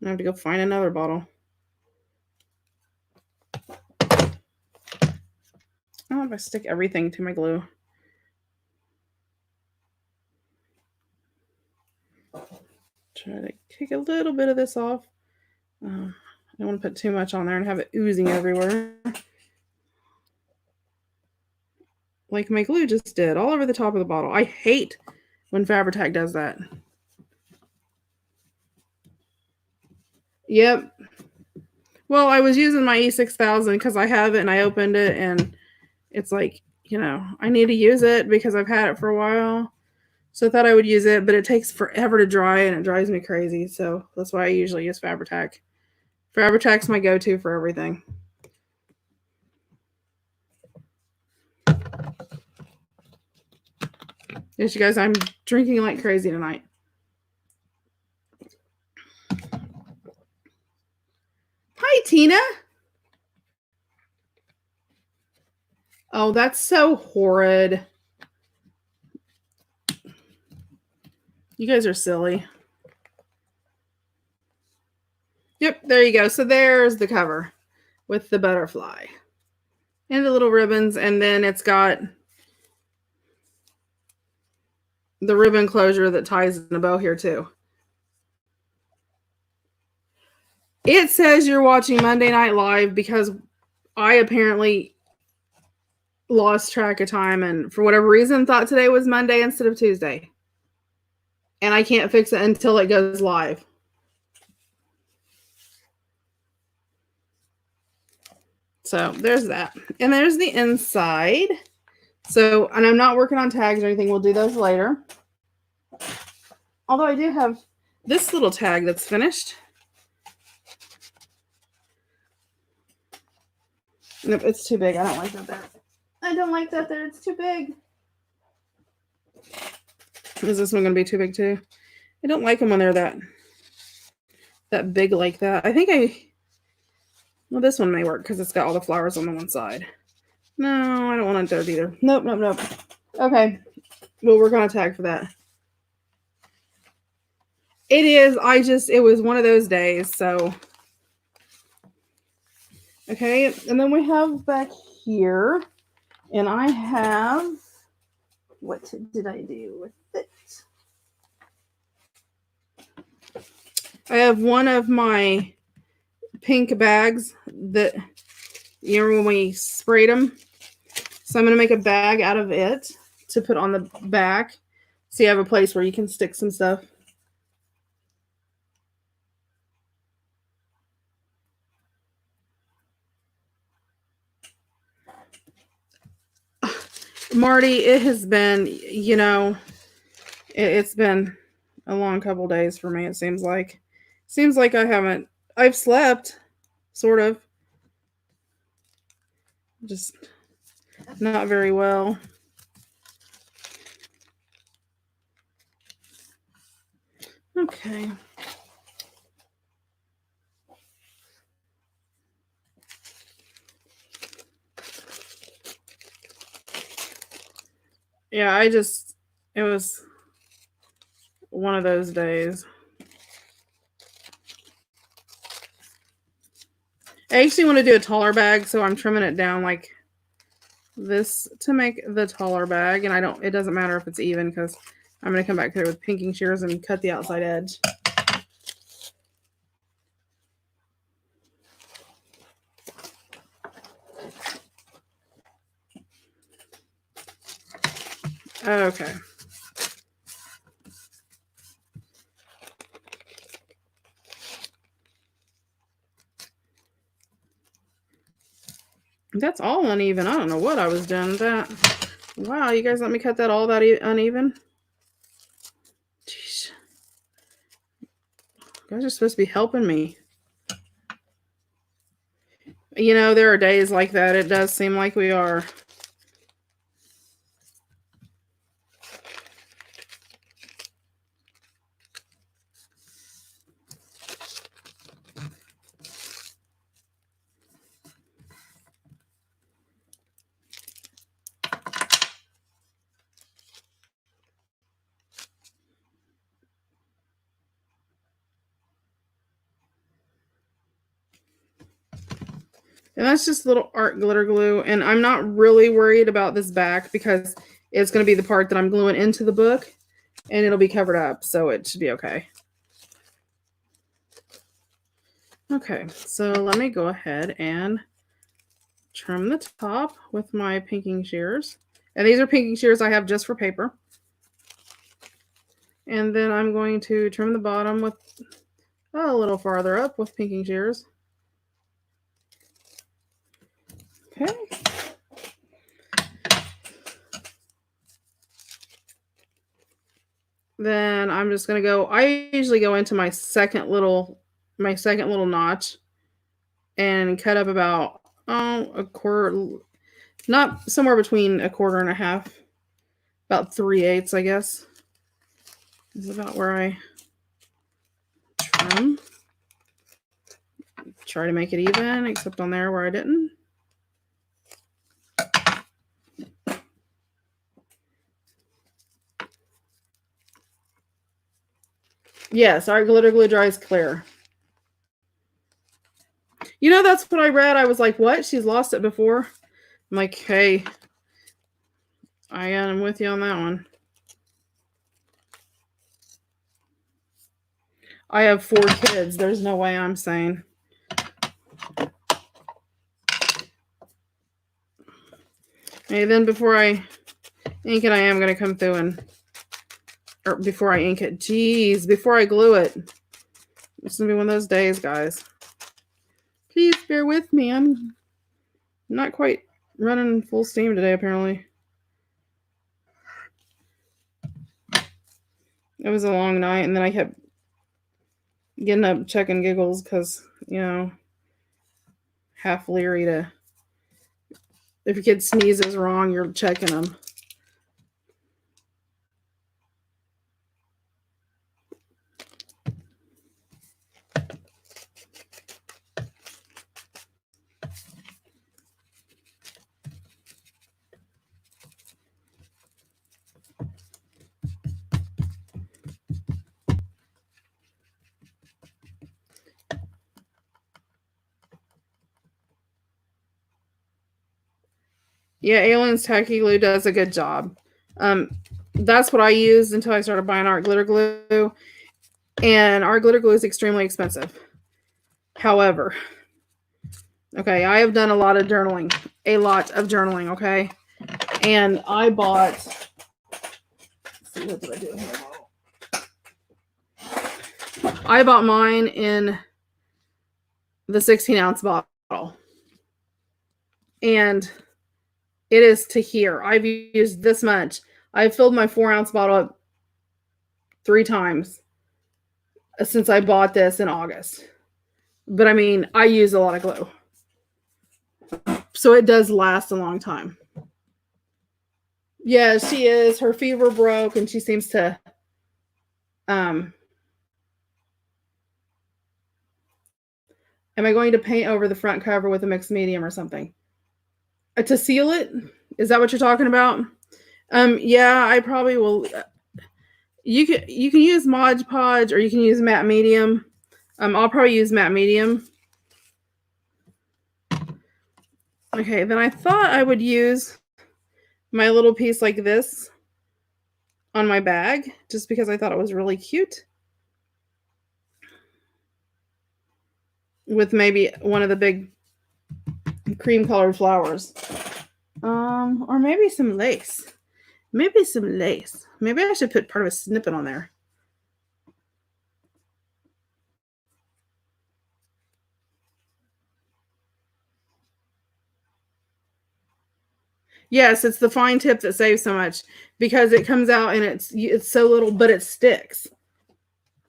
I have to go find another bottle. Oh, if I stick everything to my glue. Try to take a little bit of this off. I don't want to put too much on there and have it oozing everywhere. Like my glue just did, all over the top of the bottle. I hate when Fabri-Tac does that. Yep. Well, I was using my E6000 because I have it and I opened it and it's like, I need to use it because I've had it for a while. So I thought I would use it, but it takes forever to dry and it drives me crazy. So that's why I usually use Fabri-Tac. Fabri-Tac's my go-to for everything. Yes, you guys, I'm drinking like crazy tonight. Hi, Tina. Oh, that's so horrid. You guys are silly. Yep, there you go. So there's the cover with the butterfly and the little ribbons. And then it's got the ribbon closure that ties in a bow here too. It says you're watching Monday Night Live because I apparently lost track of time and for whatever reason thought today was Monday instead of Tuesday. And I can't fix it until it goes live. So there's that. And there's the inside. So, and I'm not working on tags or anything. We'll do those later. Although I do have this little tag that's finished. Nope, it's too big. I don't like that there. I don't like that there. It's too big. Is this one going to be too big too? I don't like them when they're that big like that. I think well, this one may work because it's got all the flowers on the one side. No, I don't want it there either. Nope, nope, nope. Okay, we'll work on a tag for that. It is. It was one of those days, so. Okay, and then we have back here, and I have, what did I do with it? I have one of my pink bags that, you know, when we sprayed them. So I'm going to make a bag out of it to put on the back. So you have a place where you can stick some stuff. Marty, it has been, you know, it's been a long couple days for me, it seems like. Seems like I've slept, sort of. Just not very well. Okay. Yeah, it was one of those days. I actually want to do a taller bag, so I'm trimming it down like this to make the taller bag. And it doesn't matter if it's even because I'm going to come back here with pinking shears and cut the outside edge. Okay. That's all uneven. I don't know what I was doing with that. Wow, you guys let me cut that all that uneven? Jeez. You guys are supposed to be helping me. You know, there are days like that. It does seem like we are. And that's just little art glitter glue. And I'm not really worried about this back because it's going to be the part that I'm gluing into the book. And it'll be covered up, so it should be okay. Okay, so let me go ahead and trim the top with my pinking shears. And these are pinking shears I have just for paper. And then I'm going to trim the bottom with a little farther up with pinking shears. Okay. Then I'm just going to go, I usually go into my second little notch and cut up about a quarter, not somewhere between a quarter and a half, about 3/8, I guess. Is about where I trim. Try to make it even, except on there where I didn't. Yes, our glitter glue dries clear. You know, that's what I read. I was like, what? She's lost it before? I'm like, hey, I am with you on that one. I have 4 kids. There's no way I'm sane. Okay, then before I ink it, I am going to come through or before I ink it. Jeez, before I glue it. It's going to be one of those days, guys. Please bear with me. I'm not quite running full steam today, apparently. It was a long night, and then I kept getting up checking Giggles because, you know, half leery to If your kid sneezes wrong, you're checking them. Yeah, Alien's Tacky Glue does a good job. That's what I used until I started buying art glitter glue. And art glitter glue is extremely expensive. However, okay, I have done a lot of journaling. Okay? And I bought, let's see, what did I do here? I bought mine in the 16-ounce bottle. And it is to here. I've used this much. I've filled my 4-ounce bottle up 3 times since I bought this in August. But I mean, I use a lot of glue. So it does last a long time. Yeah, she is. Her fever broke and she seems to am I going to paint over the front cover with a mixed medium or something? To seal it? Is that what you're talking about? Yeah, I probably will. You can use Mod Podge or you can use matte medium. I'll probably use matte medium. Okay, then I thought I would use my little piece like this on my bag just because I thought it was really cute. With maybe one of the big cream colored flowers. Or maybe some lace. Maybe some lace. Maybe I should put part of a snippet on there. Yes, it's the fine tip that saves so much because it comes out and it's so little, but it sticks.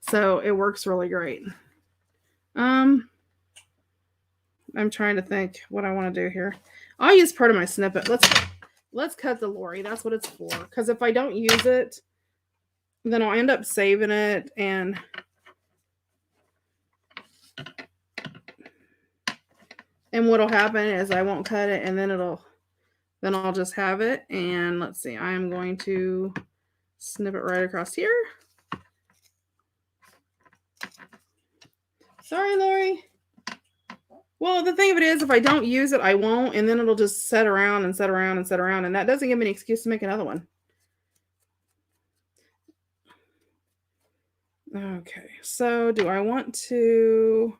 So it works really great. I'm trying to think what I want to do here. I'll use part of my snippet. Let's cut the Lori. That's what it's for. Because if I don't use it, then I'll end up saving it and what'll happen is I won't cut it and then I'll just have it. And let's see, I am going to snip it right across here. Sorry, Lori. Well, the thing of it is, if I don't use it, I won't, and then it'll just set around and set around and set around, and that doesn't give me an excuse to make another one. Okay, so do I want to...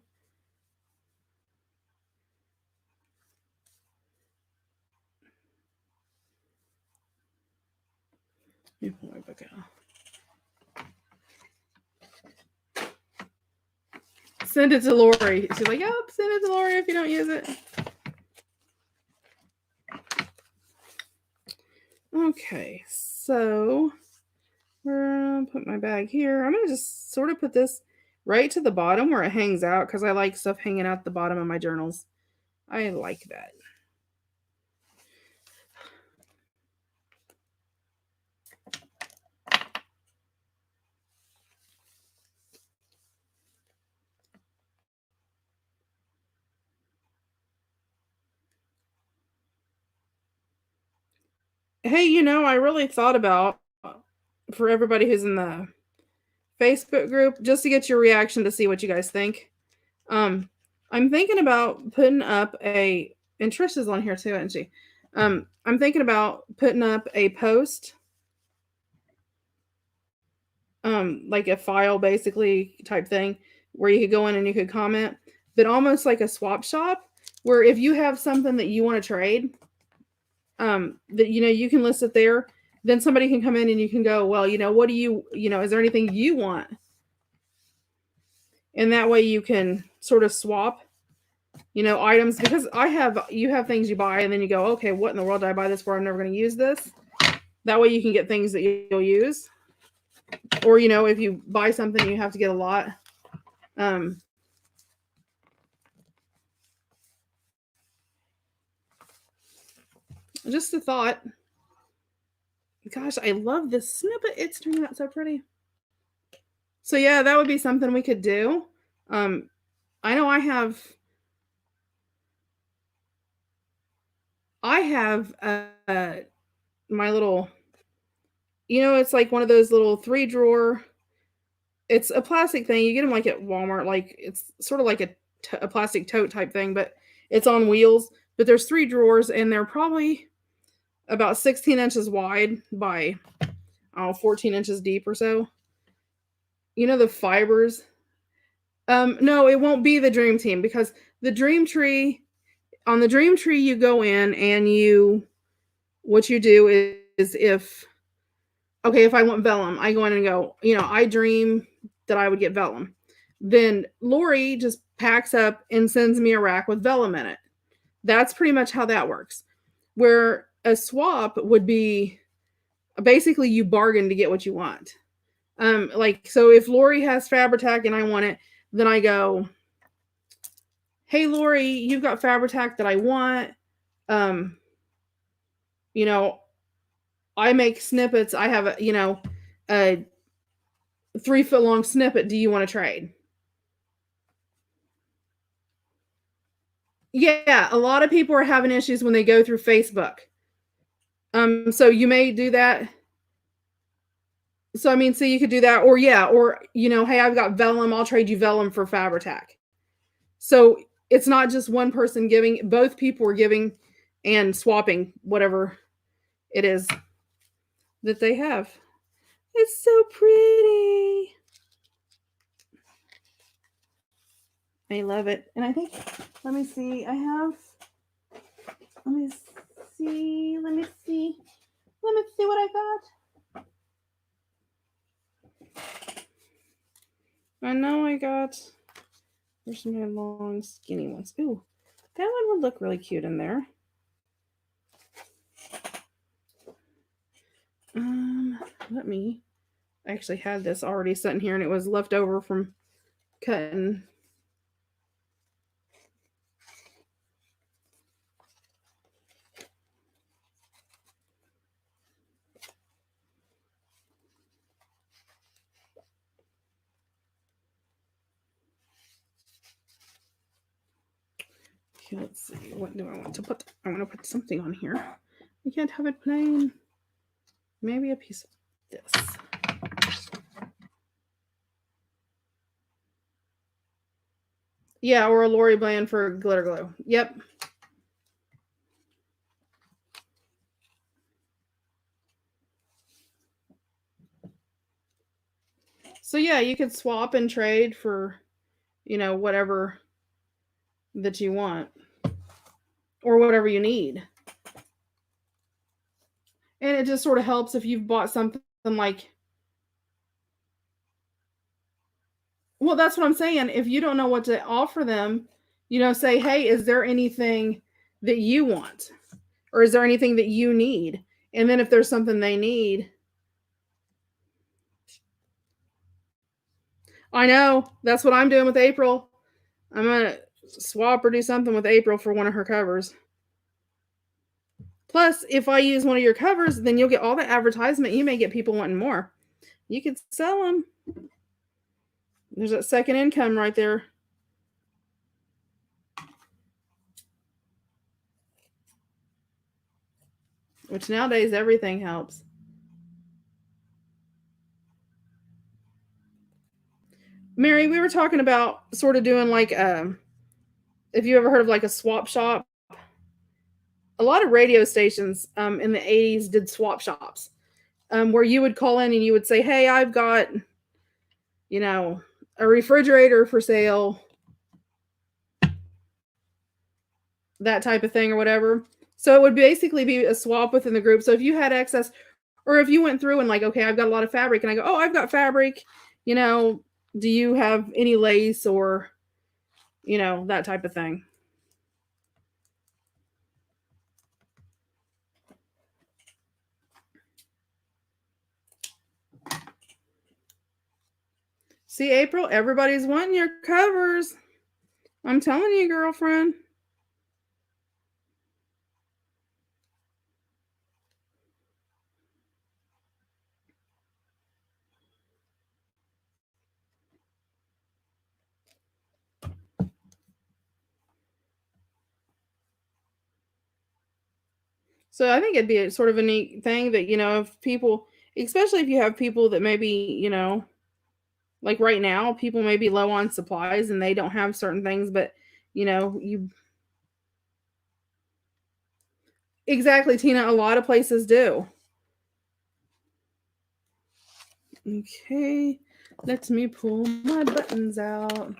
Let me pull my book out. Send it to Lori. She's like, yep, send it to Lori if you don't use it. Okay, so we're gonna put my bag here. I'm gonna just sort of put this right to the bottom where it hangs out because I like stuff hanging out the bottom of my journals. I like that. Hey, I really thought about, for everybody who's in the Facebook group, just to get your reaction to see what you guys think. I'm thinking about putting up and Trish is on here too, isn't she? I'm thinking about putting up a post, like a file basically type thing, where you could go in and you could comment, but almost like a swap shop, where if you have something that you want to trade, that you can list it there, then somebody can come in and you can go, well, what do you is there anything you want? And that way you can sort of swap items, because you have things you buy and then you go, okay, what in the world did I buy this for? I'm never going to use this. That way you can get things that you'll use. Or if you buy something you have to get a lot, Just a thought. Gosh, I love this snippet. It's turning out so pretty. So yeah, that would be something we could do. I know I have my little, it's like one of those little 3-drawer. It's a plastic thing. You get them like at Walmart. Like it's sort of like a plastic tote type thing, but it's on wheels. But there's 3 drawers, and they're probably about 16 inches wide by 14 inches deep or so. The fibers. No, it won't be the Dream Team, because the Dream Tree, on the Dream Tree, you go in and what you do is if I want vellum, I go in and go, I dream that I would get vellum. Then Lori just packs up and sends me a rack with vellum in it. That's pretty much how that works. Where a swap would be basically you bargain to get what you want. So if Lori has Fabri-Tac and I want it, then I go, hey Lori, you've got Fabri-Tac that I want. I make snippets. I have a 3-foot long snippet. Do you want to trade? Yeah, a lot of people are having issues when they go through Facebook. So you may do that. So you could do that, or hey, I've got vellum. I'll trade you vellum for Fabri-Tac. So it's not just one person giving; both people are giving and swapping whatever it is that they have. It's so pretty. I love it. And I think, let me see what I got. I know I got, there's some long skinny ones. Ooh, that one would look really cute in there. I actually had this already sitting here and it was left over from cutting. Okay, let's see. What do I want to put? I want to put something on here. I can't have it plain. Maybe a piece of this. Yeah, or a Lori Bland for glitter glue. Yep. So yeah, you could swap and trade for, whatever that you want or whatever you need. And it just sort of helps if you've bought something like, well, that's what I'm saying. If you don't know what to offer them, say, hey, is there anything that you want? Or is there anything that you need? And then if there's something they need. I know. That's what I'm doing with April. I'm going to swap or do something with April for one of her covers. Plus, if I use one of your covers, then you'll get all the advertisement. You may get people wanting more. You could sell them. There's that second income right there. Which nowadays everything helps. Mary, we were talking about sort of doing like, if you ever heard of like a swap shop. A lot of radio stations in the 80s did swap shops where you would call in and you would say, hey, I've got, a refrigerator for sale, that type of thing or whatever. So it would basically be a swap within the group. So if you had excess, or if you went through and like, okay, I've got a lot of fabric, and I go, oh, I've got fabric, do you have any lace or, that type of thing. See, April, everybody's wanting your covers. I'm telling you, girlfriend. So I think it'd be a sort of a neat thing that, if people, especially if you have people that maybe, like right now, people may be low on supplies and they don't have certain things, but you exactly, Tina, a lot of places do. Okay, let me pull my buttons out.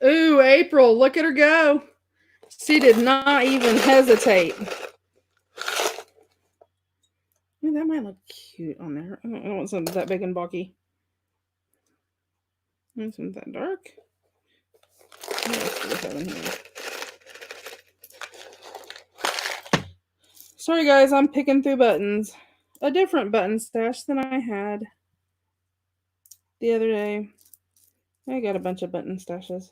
Ooh, April, look at her go. She did not even hesitate. Ooh, that might look cute on there. I don't want something that big and bulky. I want something that dark. What else do we have in here? Sorry, guys, I'm picking through buttons. A different button stash than I had the other day. I got a bunch of button stashes.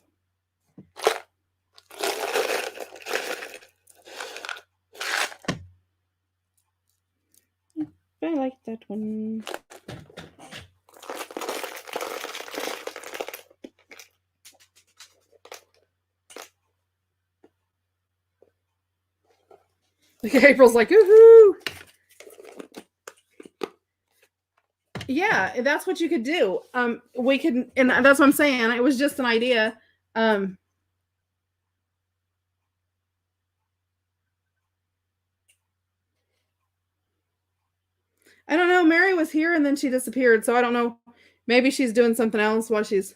I like that one. April's like, woohoo! Yeah, that's what you could do. We could, and that's what I'm saying. It was just an idea. Um, I don't know. Mary was here and then she disappeared, so I don't know. Maybe she's doing something else while she's.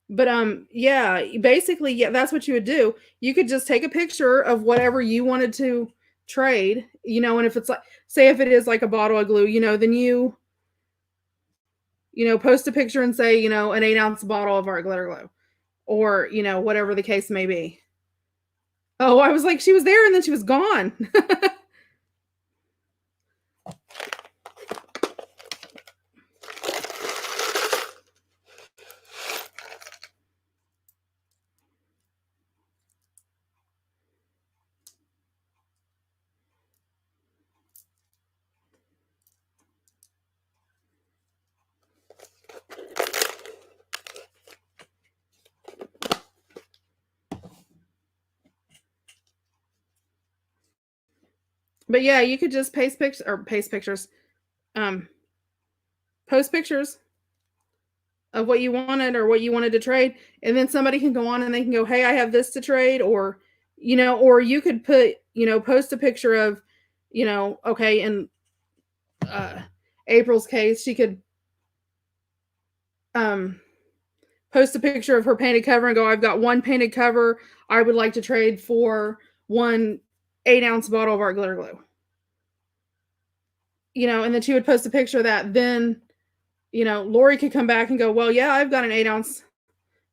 But yeah, basically, yeah, that's what you would do. You could just take a picture of whatever you wanted to trade, and if it's like, say, if it is like a bottle of glue, then post a picture and say, an 8-ounce bottle of our glitter glue, or whatever the case may be. Oh, I was like, she was there and then she was gone. But yeah, you could just paste pictures, um, post pictures of what you wanted or what you wanted to trade, and then somebody can go on and they can go, "Hey, I have this to trade," or or you could put, post a picture of, okay, in uh, April's case, she could um post a picture of her painted cover and go, "I've got one painted cover. I would like to trade for one 8-ounce bottle of our glitter glue." And then she would post a picture of that. Then, Lori could come back and go, "Well, yeah, I've got an 8-ounce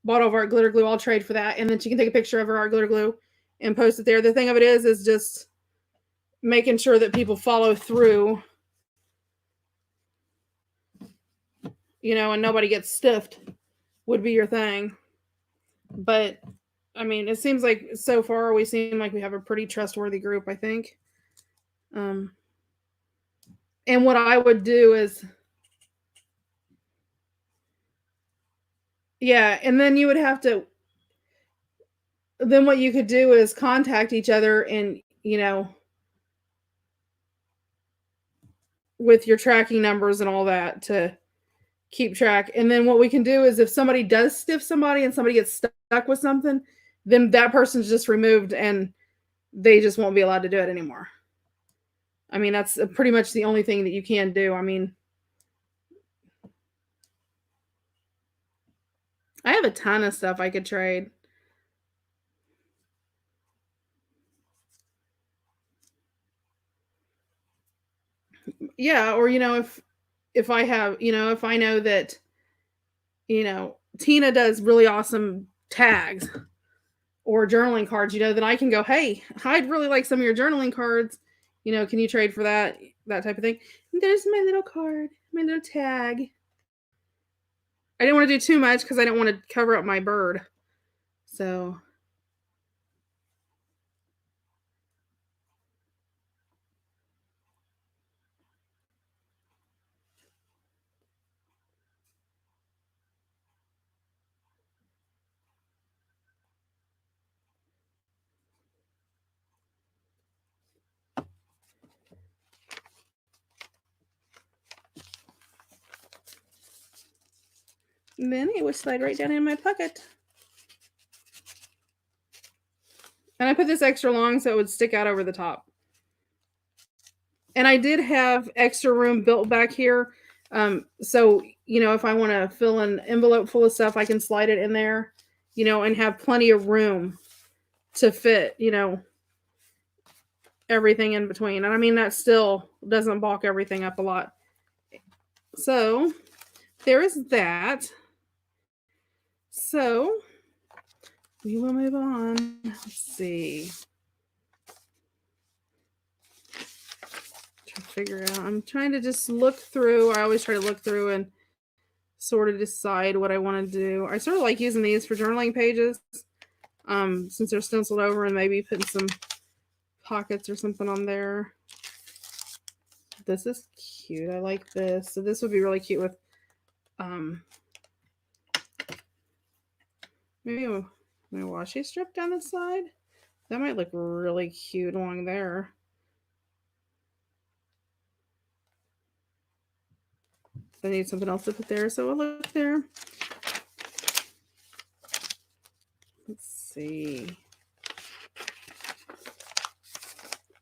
bottle of art glitter glue. I'll trade for that." And then she can take a picture of her art glitter glue and post it there. The thing of it is just making sure that people follow through, and nobody gets stiffed would be your thing. But I mean, it seems like so far we seem like we have a pretty trustworthy group, I think. Um, and what I would do is, yeah, and then you would have to, then what you could do is contact each other and, with your tracking numbers and all that to keep track. And then what we can do is if somebody does stiff somebody and somebody gets stuck with something, then that person's just removed and they just won't be allowed to do it anymore. I mean, that's pretty much the only thing that you can do. I mean, I have a ton of stuff I could trade. Yeah, or if I have, if I know that, Tina does really awesome tags or journaling cards, then I can go, "Hey, I'd really like some of your journaling cards. Can you trade for that?" That type of thing. And there's my little card, my little tag. I didn't want to do too much because I didn't want to cover up my bird. So And then it would slide right down in my pocket. And I put this extra long so it would stick out over the top. And I did have extra room built back here. So, if I want to fill an envelope full of stuff, I can slide it in there, and have plenty of room to fit, everything in between. And I mean, that still doesn't bulk everything up a lot. So there is that. So we will move on. Let's see. Try to figure out. I'm trying to just look through. I always try to look through and sort of decide what I want to do. I sort of like using these for journaling pages, since they're stenciled over, and maybe putting some pockets or something on there. This is cute. I like this. So this would be really cute with maybe a washi strip down the side. That might look really cute along there. I need something else to put there, so we'll look there. Let's see.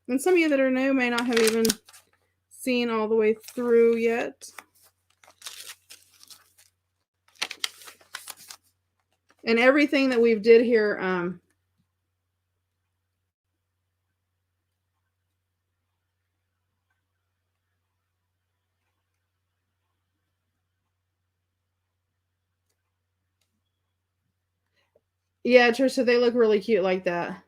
And some of you that are new may not have even seen all the way through yet. And everything that we've did here, yeah, Trisha, they look really cute like that.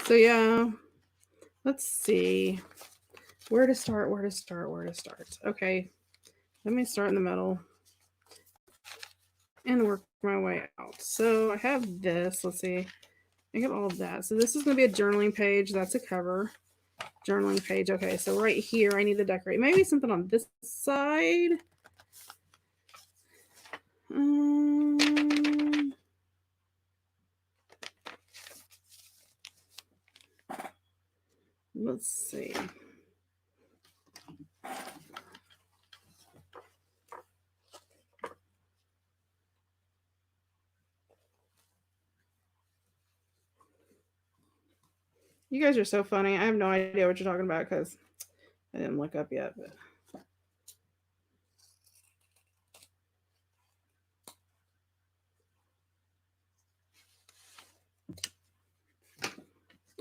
So yeah, let's see where to start. Okay, let me start in the middle and work my way out. So I have this. Let's see. I got all of that. So this is going to be a journaling page. That's a cover. Journaling page. Okay, so right here I need to decorate. Maybe something on this side. Let's see. You guys are so funny. I have no idea what you're talking about because I didn't look up yet. But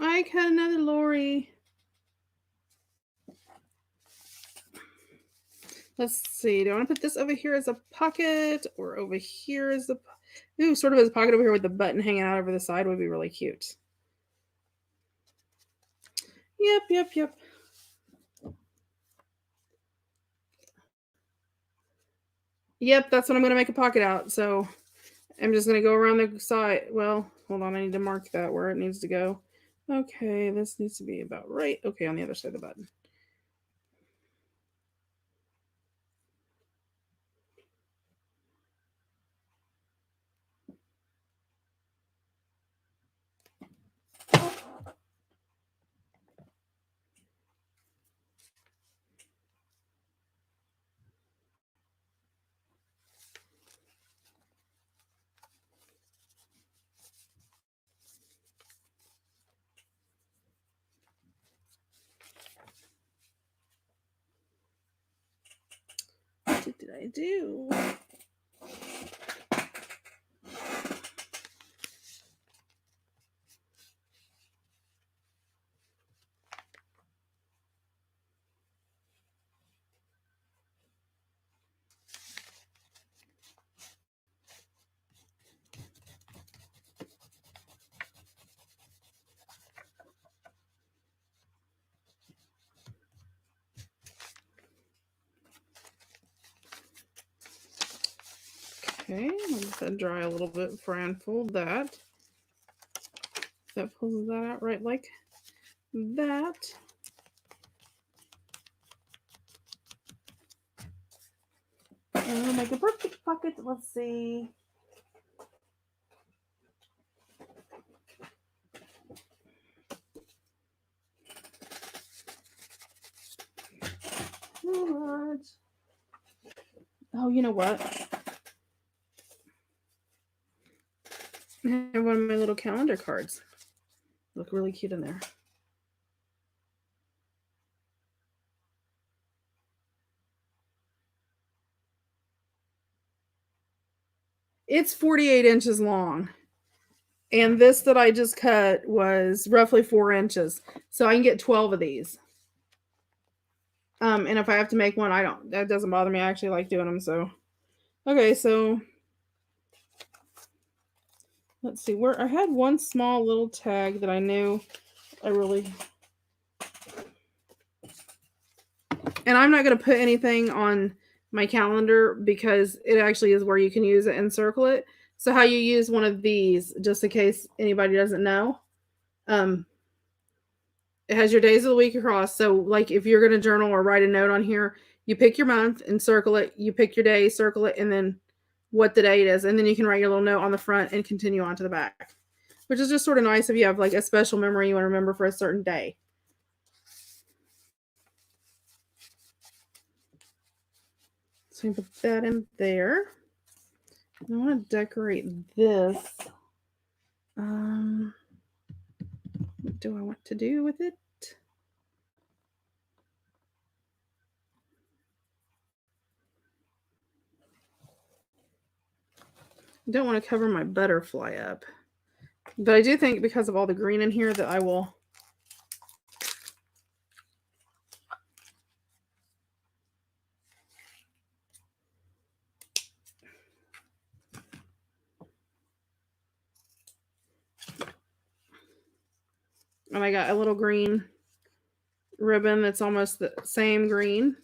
I got another Lori. Let's see. Do I want to put this over here as a pocket or over here as the... Ooh, sort of as a pocket over here with the button hanging out over the side would be really cute. Yep. Yep, that's what I'm going to make a pocket out. So I'm just going to go around the side. Well, hold on. I need to mark that where it needs to go. Okay, this needs to be about right. Okay, on the other side of the button. What did I do? Okay, I'll let that dry a little bit before I unfold that. That pulls that out right like that. And we'll make a perfect pocket. Let's see. too much. Oh, you know what? I have one of my little calendar cards. Look really cute in there. It's 48 inches long. And this that I just cut was roughly 4 inches. So I can get 12 of these. And if I have to make one, that doesn't bother me. I actually like doing them. So, okay, so let's see where I had one small little tag that I knew I really, and I'm not going to put anything on my calendar because it actually is where you can use it and circle it. So how you use one of these, just in case anybody doesn't know, it has your days of the week across. So like if you're going to journal or write a note on here, you pick your month and circle it. You pick your day, circle it, and then what the date is. And then you can write your little note on the front and continue on to the back, which is just sort of nice if you have like a special memory you want to remember for a certain day. So you put that in there. I want to decorate this. What do I want to do with it? I don't want to cover my butterfly up. But I do think because of all the green in here that I will. And I got a little green ribbon that's almost the same green.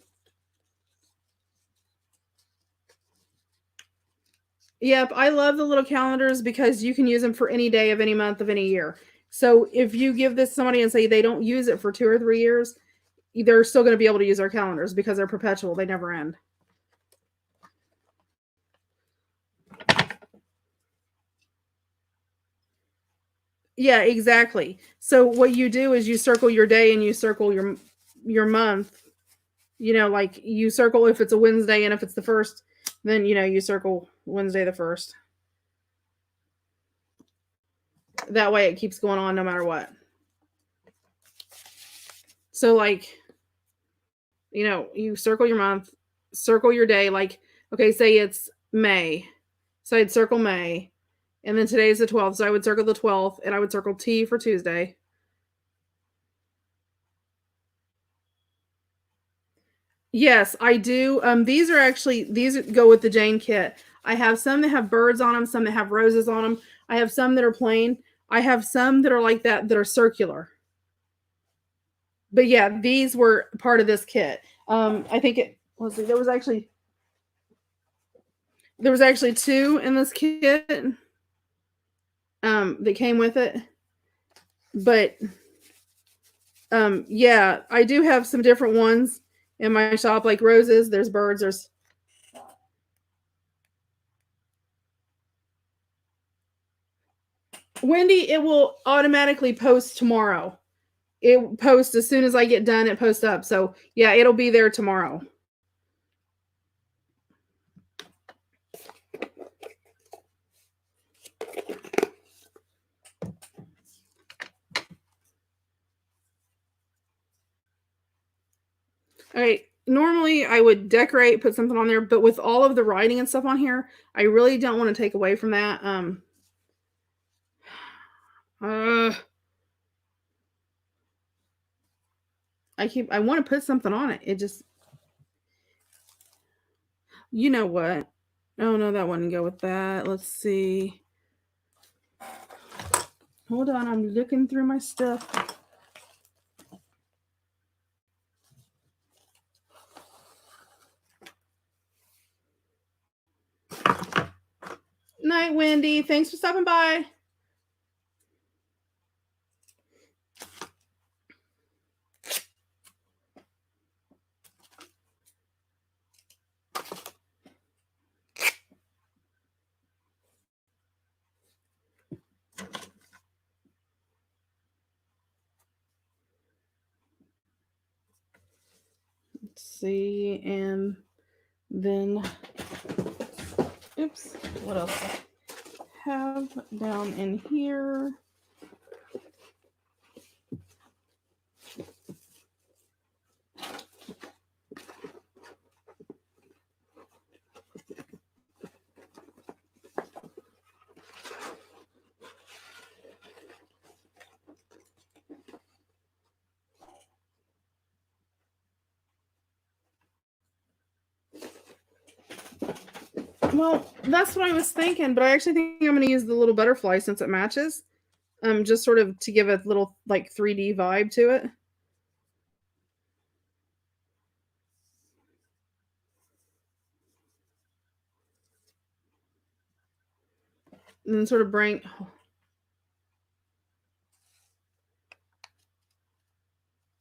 Yep, I love the little calendars because you can use them for any day of any month of any year. So if you give this to somebody and say they don't use it for 2 or 3 years, they're still going to be able to use our calendars because they're perpetual. They never end. Yeah, exactly. So what you do is you circle your day and you circle your month. You know, like you circle if it's a Wednesday and if it's the first, then you circle Wednesday the 1st. That way it keeps going on no matter what. So like, you circle your month, circle your day, like, okay, say it's May. So I'd circle May. And then today's the 12th. So I would circle the 12th and I would circle T for Tuesday. Yes, I do. These go with the Jane kit. I have some that have birds on them, some that have roses on them. I have some that are plain. I have some that are like that are circular. But yeah, these were part of this kit. I think let's see, there was actually 2 in this kit that came with it. But yeah, I do have some different ones in my shop, like roses, there's birds, there's Wendy, it will automatically post tomorrow. It posts as soon as I get done, it posts up. So yeah, it'll be there tomorrow. All right. Normally I would decorate, put something on there, but with all of the writing and stuff on here, I really don't want to take away from that. I want to put something on it. It just, you know what? Oh no, that wouldn't go with that. Let's see. Hold on, I'm looking through my stuff. Night, Wendy. Thanks for stopping by. Let's see, and then, oops, what else I have down in here? Well, that's what I was thinking, but I actually think I'm going to use the little butterfly since it matches. Just sort of to give a little like 3D vibe to it. And then sort of bring.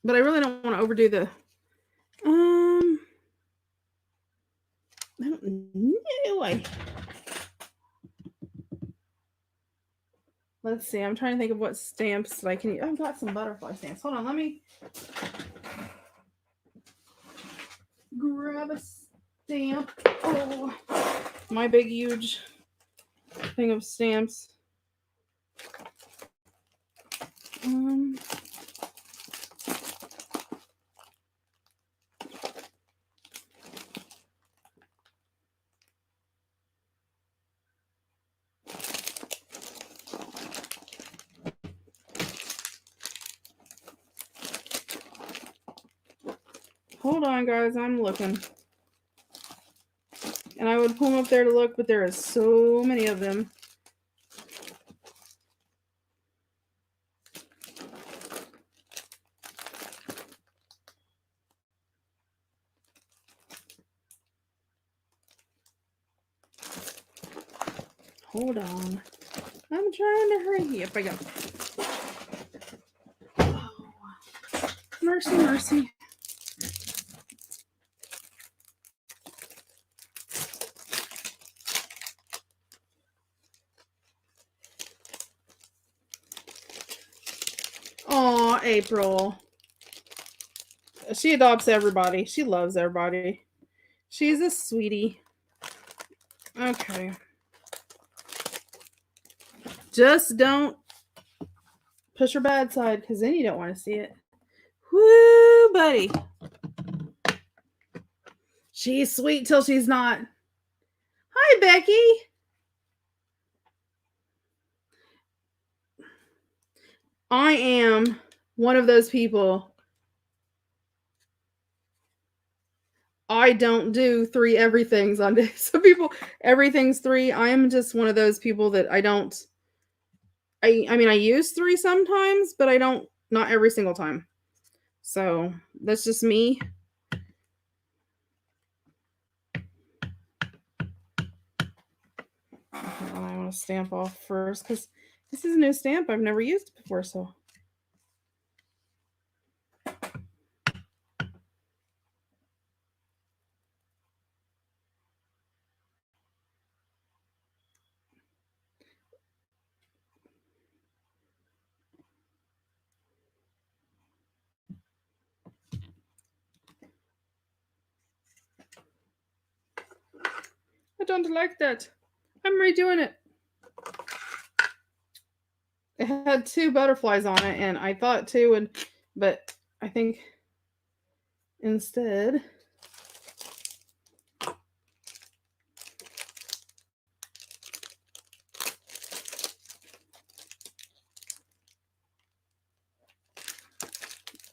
But I really don't want to overdo the. I don't know. Let's see. I'm trying to think of what stamps that I can use. I've got some butterfly stamps. Hold on. Let me grab a stamp. Oh, my big, huge thing of stamps. Hold on, guys. I'm looking. And I would pull them up there to look, but there are so many of them. Hold on. I'm trying to hurry. Yep, I got it. Oh, mercy, mercy. Aw, April. She adopts everybody. She loves everybody. She's a sweetie. Okay. Just don't push her bad side, because then you don't want to see it. Woo, buddy. She's sweet till she's not. Hi, Becky. I am one of those people. I don't do 3 everythings on day. Some people, everything's 3. I am just one of those people that I don't. I mean, I use 3 sometimes, but I don't. Not every single time. So that's just me. I want to stamp off first because this is a new stamp. I've never used it before, so. I don't like that. I'm redoing it. It had 2 butterflies on it, and I thought 2 would, but I think instead.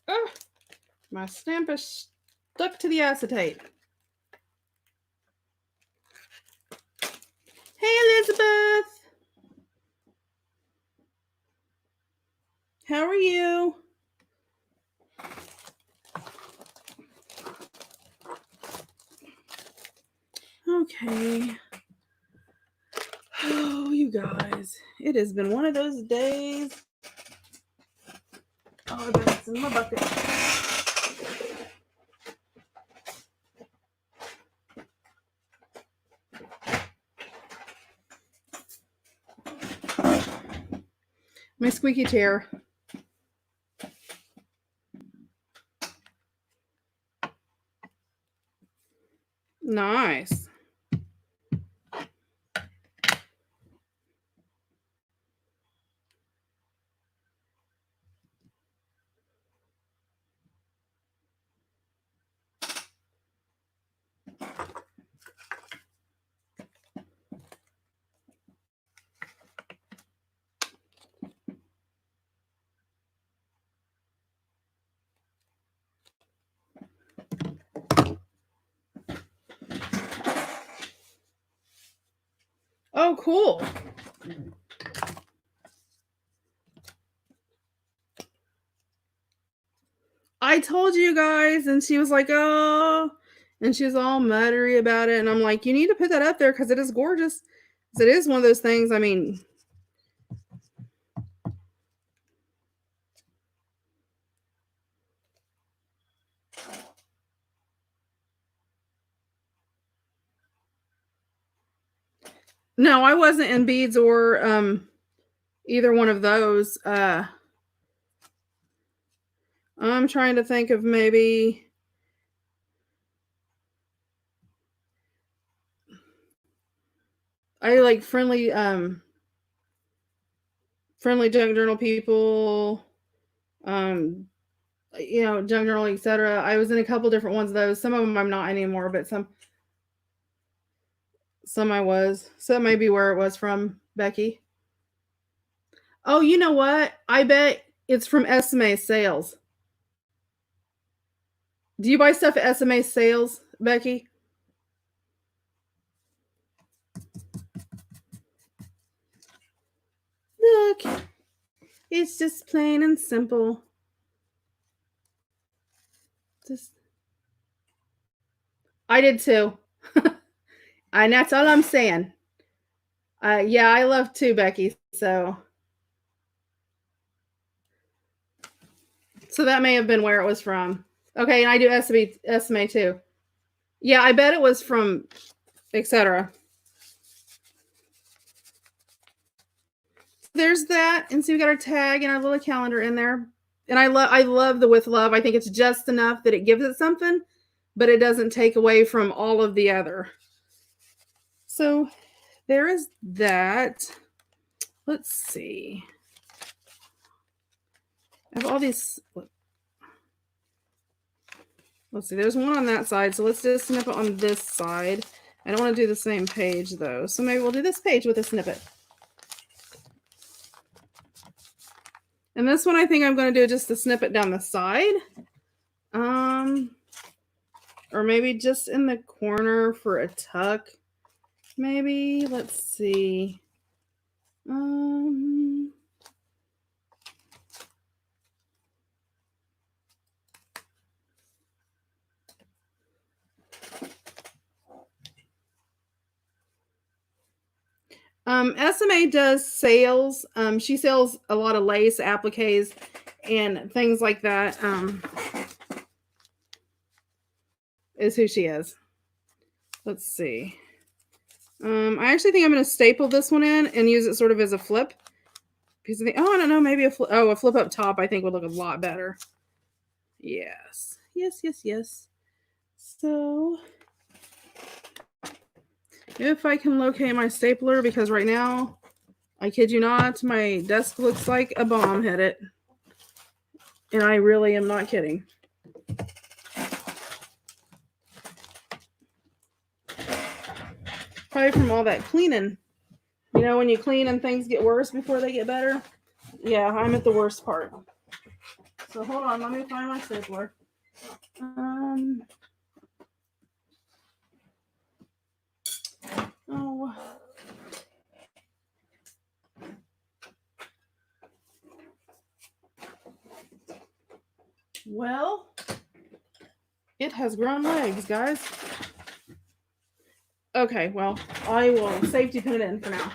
Oh, my stamp is stuck to the acetate. Hey, Elizabeth. How are you? Okay. Oh, you guys. It has been one of those days. Oh, I bet it's in my bucket. My squeaky chair. Nice. Oh, cool. I told you guys, and she was like, oh, and she was all muttery about it. And I'm like, you need to put that up there because it is gorgeous. It is one of those things. I mean, no, I wasn't in beads or either one of those. I'm trying to think of maybe. I like friendly junk journal people, junk journal, etc. I was in a couple different ones of those. Some of them I'm not anymore, but some I was. So that may be where it was from, Becky. Oh, you know what? I bet it's from SMA sales. Do you buy stuff at SMA sales, Becky? Look, it's just plain and simple. Just I did too. And that's all I'm saying. Yeah, I love too, Becky. So that may have been where it was from. Okay, and I do SMA too. Yeah, I bet it was from etc. There's that, and so we got our tag and our little calendar in there. And I love the with love. I think it's just enough that it gives it something, but it doesn't take away from all of the other. So there is that. Let's see. I have all these. Let's see. There's one on that side, so let's just snip it on this side. I don't want to do the same page though, so maybe we'll do this page with a snippet. And this one I think I'm going to do just a snippet down the side. Or maybe just in the corner for a tuck. Maybe, let's see. SMA does sales. She sells a lot of lace appliques and things like that. Is who she is. Let's see. I actually think I'm going to staple this one in and use it sort of as a flip. Because I think, I don't know, maybe a flip. Oh, a flip up top I think would look a lot better. Yes. So, if I can locate my stapler, because right now, I kid you not, my desk looks like a bomb hit it. And I really am not kidding. Probably from all that cleaning. You know, when you clean and things get worse before they get better? Yeah, I'm at the worst part. So hold on, let me find my stapler. Oh. Well, it has grown legs, guys. Okay, well, I will safety pin it in for now.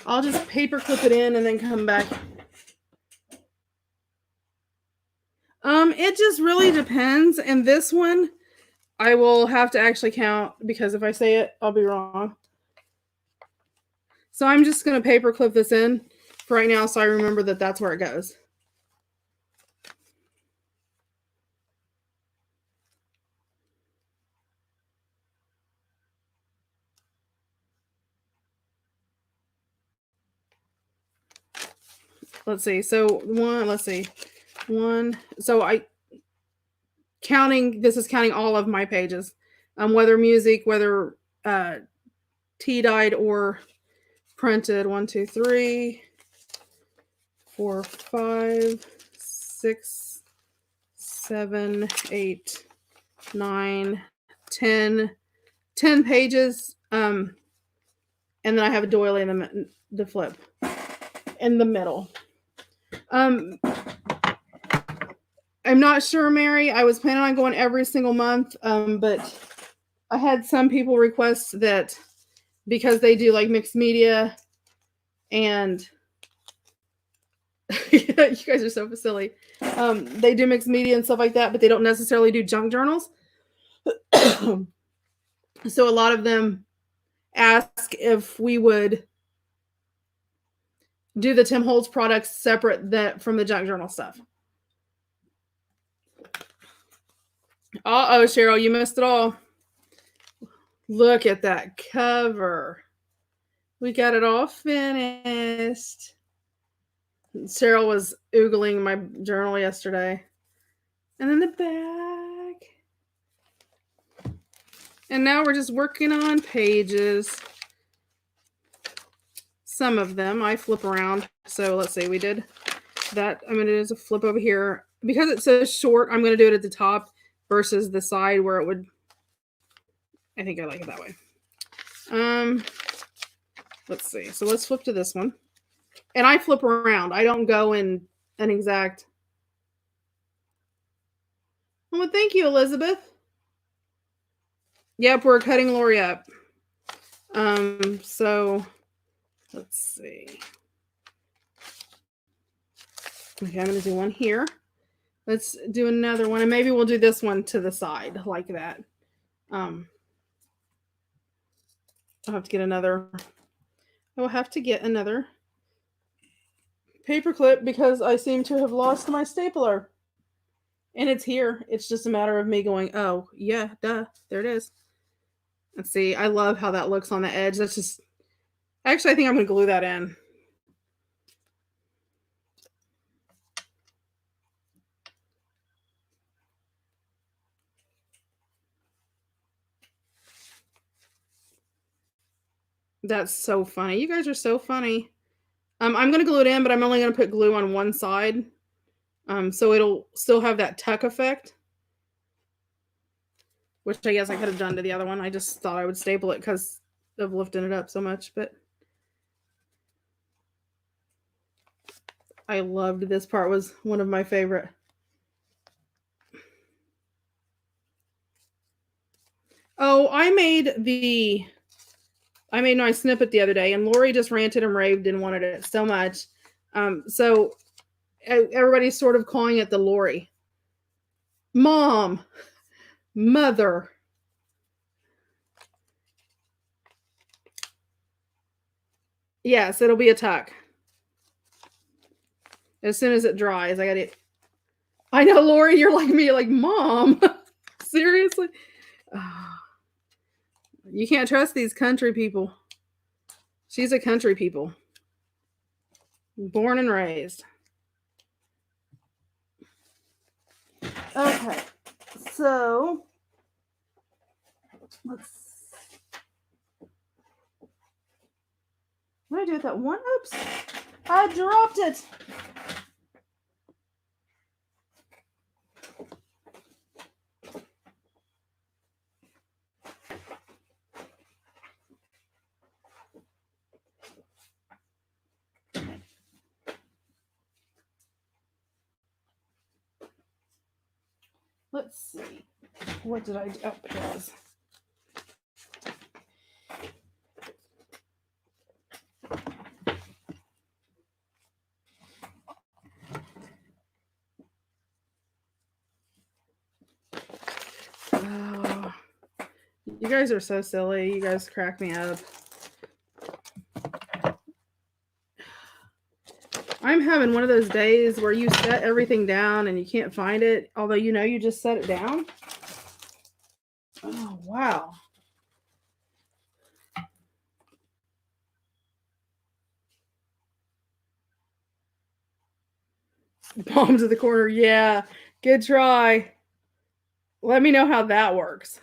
I'll just paper clip it in and then come back. It just really depends. And this one, I will have to actually count because if I say it, I'll be wrong. So I'm just going to paper clip this in for right now so I remember that that's where it goes. Let's see. So one. So this is counting all of my pages. Whether music, whether tea-dyed or printed. 1, 2, 3, 4, 5, 6, 7, 8, 9, 10 pages. And then I have a doily in the flip in the middle. I'm not sure, Mary. I was planning on going every single month, but I had some people request that because they do like mixed media and you guys are so silly. They do mixed media and stuff like that, but they don't necessarily do junk journals. So a lot of them ask if we would do the Tim Holtz products separate from the junk journal stuff. Uh-oh, Cheryl, you missed it all. Look at that cover. We got it all finished. Cheryl was oogling my journal yesterday. And then the back. And now we're just working on pages. Some of them I flip around. So let's see, we did that. I'm going to do a flip over here. Because it says short, I'm going to do it at the top versus the side where it would. I think I like it that way. Let's see. So let's flip to this one. And I flip around. I don't go in an exact. Well, thank you, Elizabeth. Yep, we're cutting Lori up. So let's see. Okay, I'm going to do one here. Let's do another one. And maybe we'll do this one to the side like that. I'll have to get another. I will have to get another paper clip because I seem to have lost my stapler. And it's here. It's just a matter of me going, oh, yeah, duh. There it is. Let's see. I love how that looks on the edge. That's just. Actually, I think I'm going to glue that in. That's so funny. You guys are so funny. I'm going to glue it in, but I'm only going to put glue on one side. So it'll still have that tuck effect. Which I guess I could have done to the other one. I just thought I would staple it because of lifting it up so much. But I loved this part. Was one of my favorite. Oh, I made my snippet the other day, and Lori just ranted and raved and wanted it so much. So everybody's sort of calling it the Lori. Mom. Mother. Yes, it'll be a tuck. As soon as it dries, I got it. I know, Lori, you're like me, like, Mom. Seriously? Oh. You can't trust these country people. She's a country people. Born and raised. Okay. So, what do I do with that one? Oops. I dropped it. Let's see. What did I do? Oh, here it is. You guys are so silly. You guys crack me up. I'm having one of those days where you set everything down and you can't find it, although you know you just set it down. Oh, wow. Palm to the corner. Yeah, good try. Let me know how that works.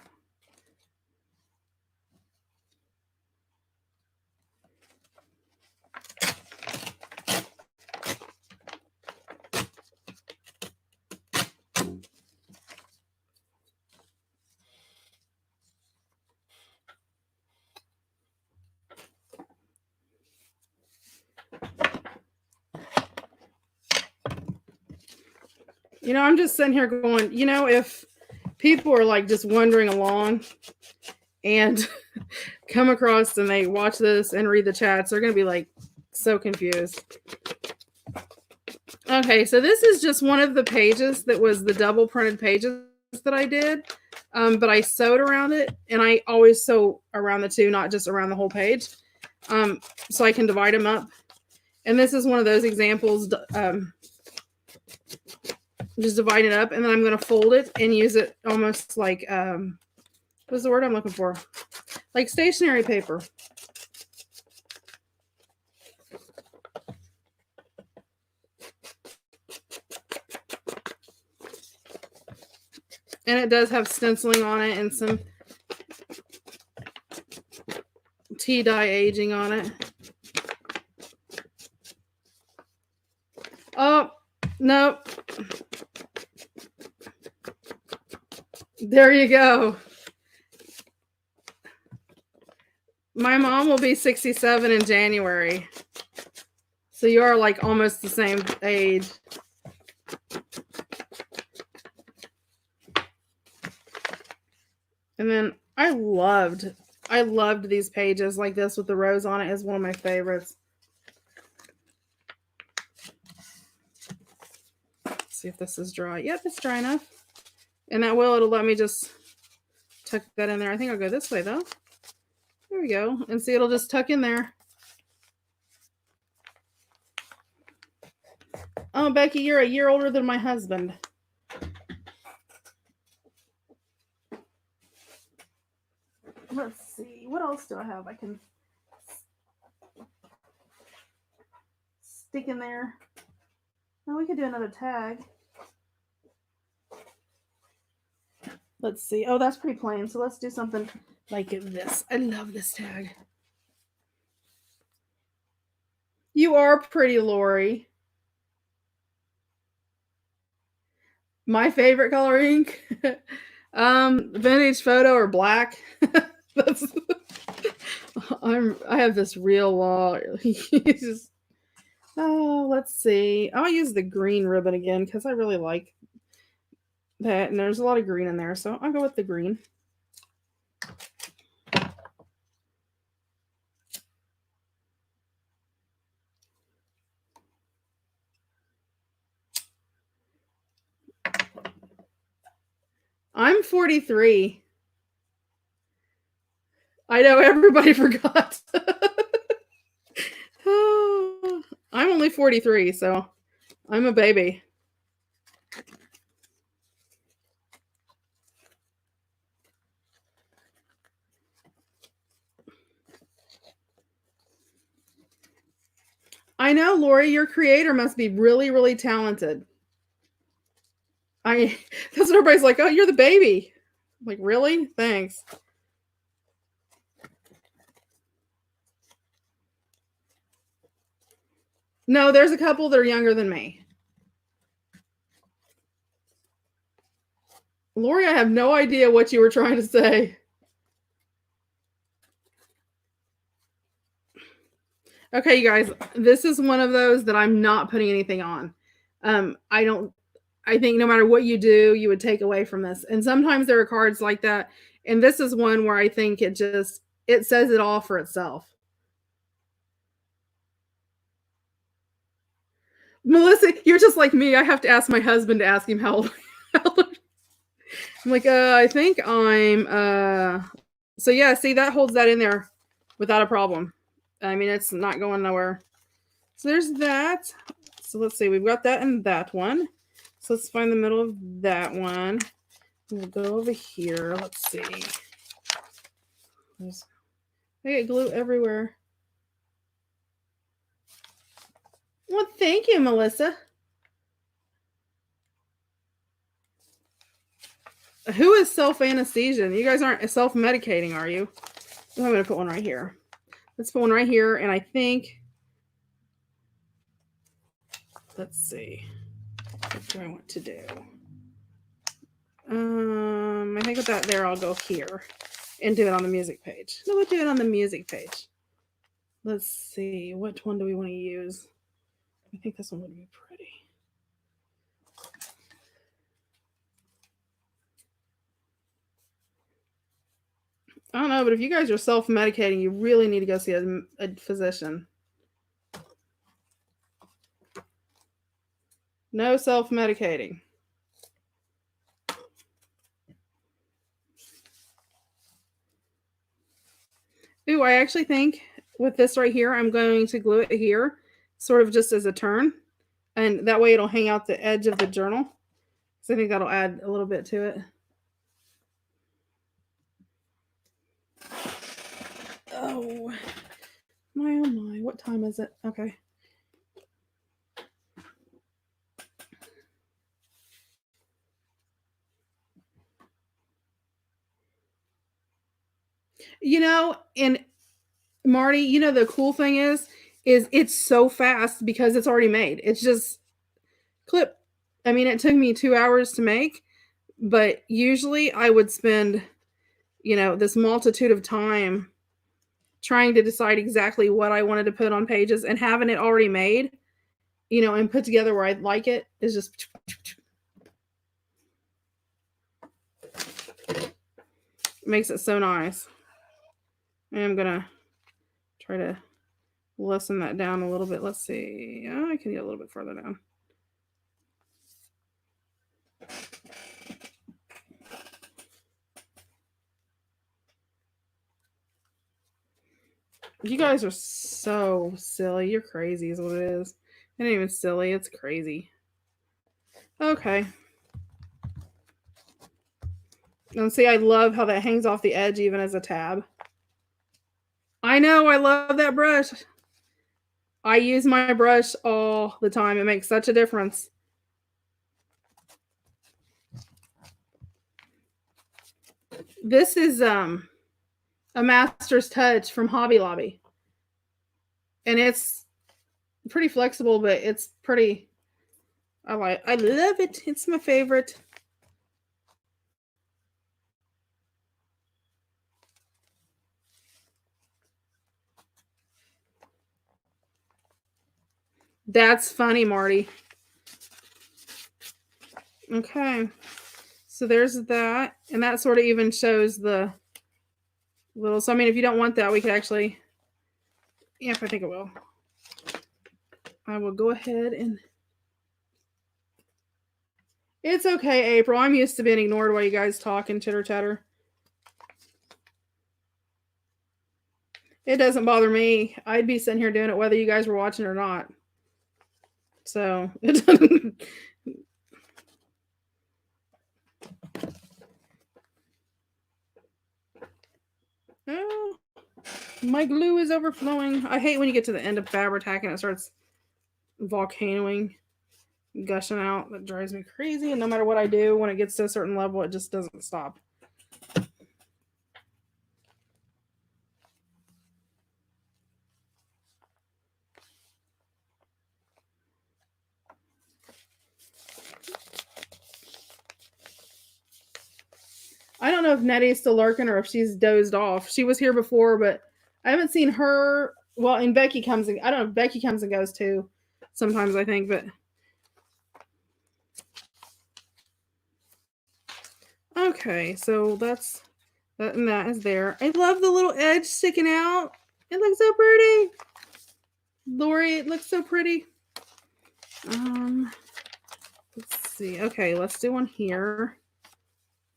You know, I'm just sitting here going, you know, if people are like just wandering along and come across and they watch this and read the chats, they're going to be like so confused. Okay, so this is just one of the pages that was the double printed pages that I did, but I sewed around it, and I always sew around the two, not just around the whole page, so I can divide them up. And this is one of those examples. Just divide it up, and then I'm going to fold it and use it almost like, what's the word I'm looking for? Like stationery paper. And it does have stenciling on it and some tea dye aging on it. Oh, no. There you go. My mom will be 67 in January. So you are like almost the same age. And then I loved these pages like this with the rose on it. Is one of my favorites. Let's see if this is dry. Yep, it's dry enough. And it'll let me just tuck that in there. I think I'll go this way though. There we go. And see, it'll just tuck in there. Oh, Becky, you're a year older than my husband. Let's see. What else do I have I can stick in there? Oh, we could do another tag. Let's see. Oh, that's pretty plain. So let's do something like this. I love this tag. You are pretty, Lori. My favorite color ink? Vintage photo or black. I have this real law. Oh, let's see. I'll use the green ribbon again because I really like that, and there's a lot of green in there, so I'll go with the green. I'm 43. I know everybody forgot. I'm only 43, so I'm a baby. I know, Lori, your creator must be really, really talented. That's what everybody's like, oh, you're the baby. I'm like, really? Thanks. No, there's a couple that are younger than me. Lori, I have no idea what you were trying to say. Okay, you guys, this is one of those that I'm not putting anything on. I think no matter what you do, you would take away from this. And sometimes there are cards like that. And this is one where I think it says it all for itself. Melissa, you're just like me. I have to ask my husband to ask him how old. I'm like, I think I'm So yeah, see, that holds that in there without a problem. I mean, it's not going nowhere. So there's that. So let's see, we've got that and that one. So let's find the middle of that one. We'll go over here. Let's see. I get glue everywhere. Well, thank you, Melissa. Who is self-anesthesia? You guys aren't self-medicating, are you? I'm going to put one right here. Let's put one right here, and I think... Let's see. What do I want to do? I think with that there, I'll go here and do it on the music page. No, we'll do it on the music page. Let's see. Which one do we want to use? I think this one would be pretty. I don't know, but if you guys are self-medicating, you really need to go see a physician. No self-medicating. Ooh, I actually think with this right here, I'm going to glue it here, sort of just as a turn. And that way it'll hang out the edge of the journal. So I think that'll add a little bit to it. Oh my, what time is it? Okay. You know, and Marty, you know, the cool thing is it's so fast because it's already made. It's just clip. I mean, it took me 2 hours to make, but usually I would spend, you know, this multitude of time trying to decide exactly what I wanted to put on pages, and having it already made, you know, and put together where I'd like it is just makes it so nice. And I'm gonna try to lessen that down a little bit. Let's see. Oh, I can get a little bit further down. You guys are so silly. You're crazy is what it is. It ain't even silly. It's crazy. Okay. And see, I love how that hangs off the edge even as a tab. I know. I love that brush. I use my brush all the time. It makes such a difference. This is a Master's Touch from Hobby Lobby. And it's pretty flexible, but it's pretty... I love it. It's my favorite. That's funny, Marty. Okay. So there's that. And that sort of even shows the little... So, I mean, if you don't want that, we could actually... Yeah, if I think it will. I will go ahead and... It's okay, April. I'm used to being ignored while you guys talk and chitter chatter. It doesn't bother me. I'd be sitting here doing it whether you guys were watching or not. So, it doesn't... Oh, my glue is overflowing. I hate when you get to the end of Fabri-Tac and it starts volcanoing, gushing out. That drives me crazy. And no matter what I do, when it gets to a certain level, it just doesn't stop. I don't know if Nettie's still lurking or if she's dozed off. She was here before, but I haven't seen her. Well, and Becky comes and... I don't know if Becky comes and goes too sometimes, I think, but... Okay, so that's... That and that is there. I love the little edge sticking out. It looks so pretty. Lori, it looks so pretty. Let's see. Okay, let's do one here.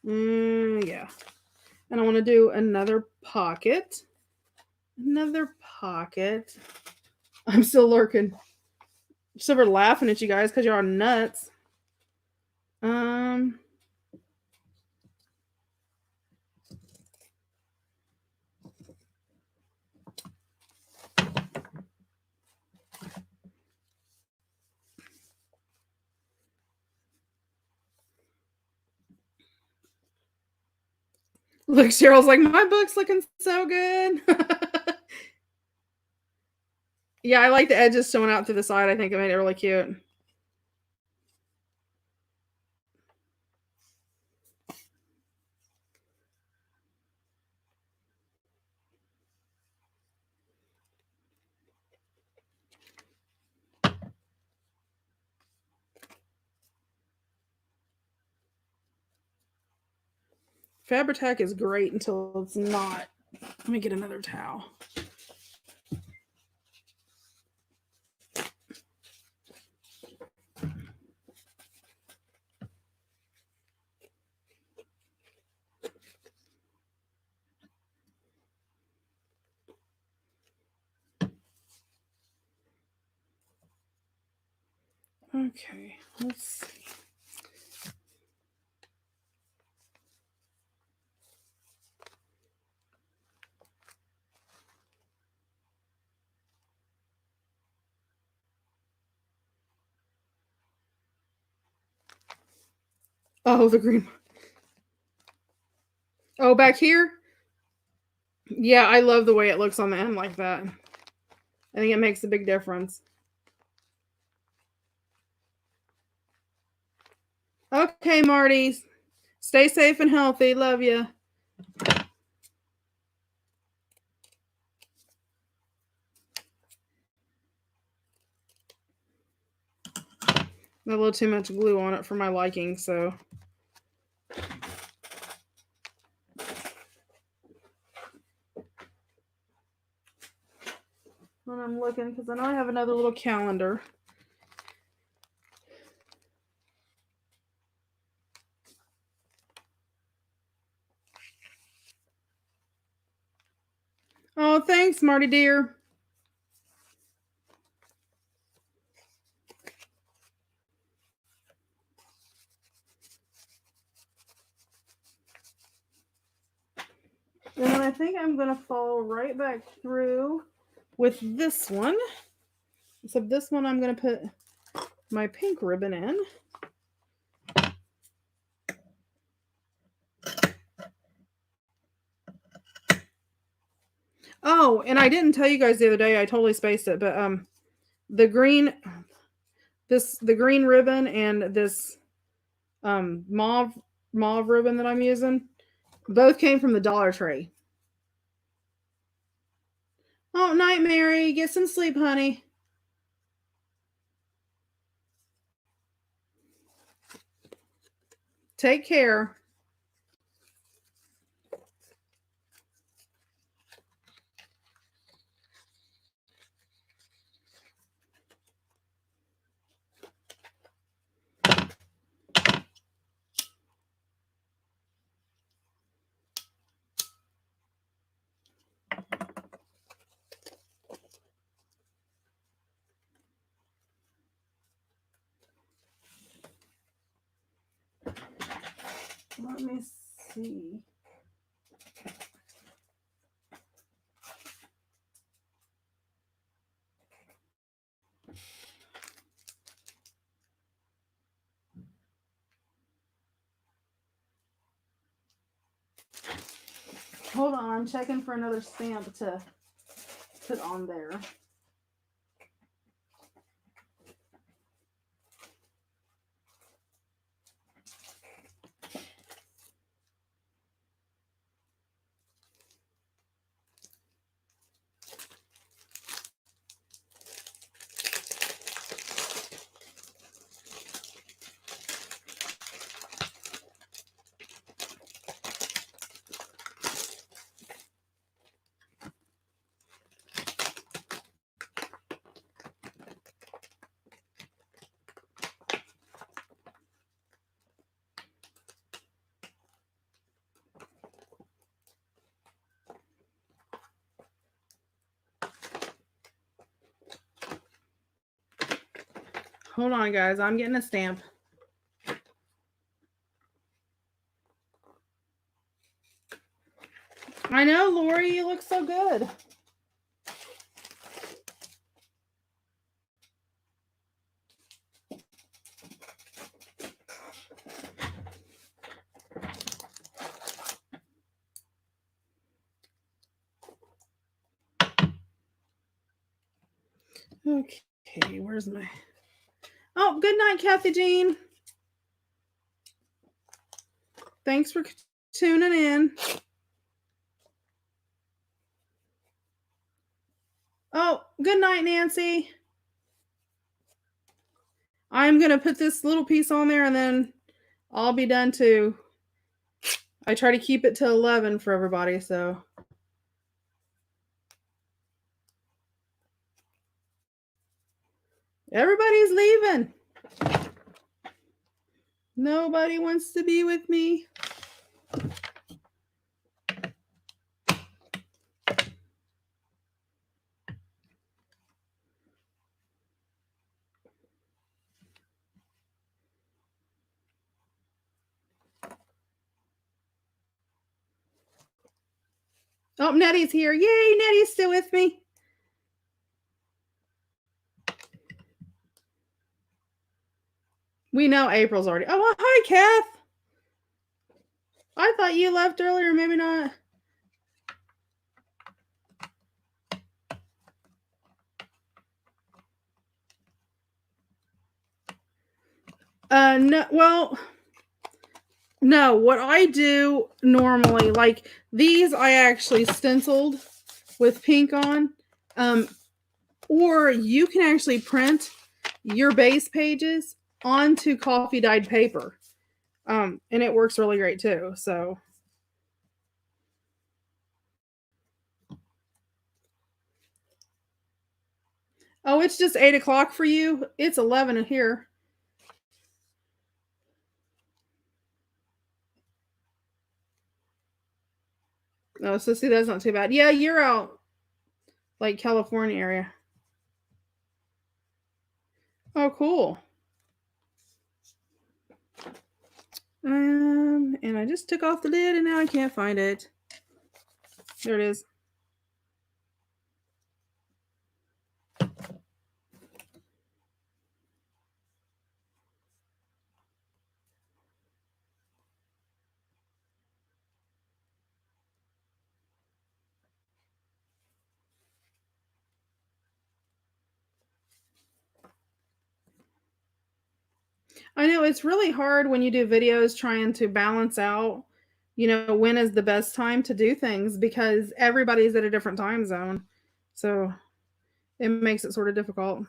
Yeah. And I want to do another pocket. Another pocket. I'm still lurking. I'm still laughing at you guys because you're all nuts. Look, Cheryl's like, my book's looking so good. Yeah, I like the edges showing out through the side. I think it made it really cute. Fabri-Tac is great until it's not. Let me get another towel. Okay, let's see. Oh, the green. Oh, back here? Yeah, I love the way it looks on the end like that. I think it makes a big difference. Okay, Marty. Stay safe and healthy. Love you. A little too much glue on it for my liking, so. When I'm looking, because I know I have another little calendar. Oh, thanks, Marty dear. And then I think I'm going to follow right back through with this one. Except this one I'm going to put my pink ribbon in. Oh, and I didn't tell you guys the other day. I totally spaced it, but the green ribbon and this mauve ribbon that I'm using both came from the Dollar Tree. Oh, night, Mary. Get some sleep, honey. Take care. Let me see. Hold on, I'm checking for another stamp to put on there. Hold on, guys. I'm getting a stamp. I know, Lori, you look so good. Okay, where's my... Oh, good night, Kathy Jean. Thanks for tuning in. Oh, good night, Nancy. I'm going to put this little piece on there and then I'll be done too. I try to keep it to 11 for everybody, so... Everybody's leaving. Nobody wants to be with me. Oh, Nettie's here. Yay, Nettie's still with me. We know April's already... Oh, hi, Kath. I thought you left earlier. Maybe not. No, well... No, what I do normally, like these I actually stenciled with pink on. Or you can actually print your base pages onto coffee dyed paper. And it works really great too. So oh, it's just 8 o'clock for you. It's 11 here. Oh, so see, that's not too bad. Yeah, you're out like California area. Oh, cool. And I just took off the lid and now I can't find it. There it is. I know it's really hard when you do videos trying to balance out, you know, when is the best time to do things because everybody's at a different time zone. So it makes it sort of difficult.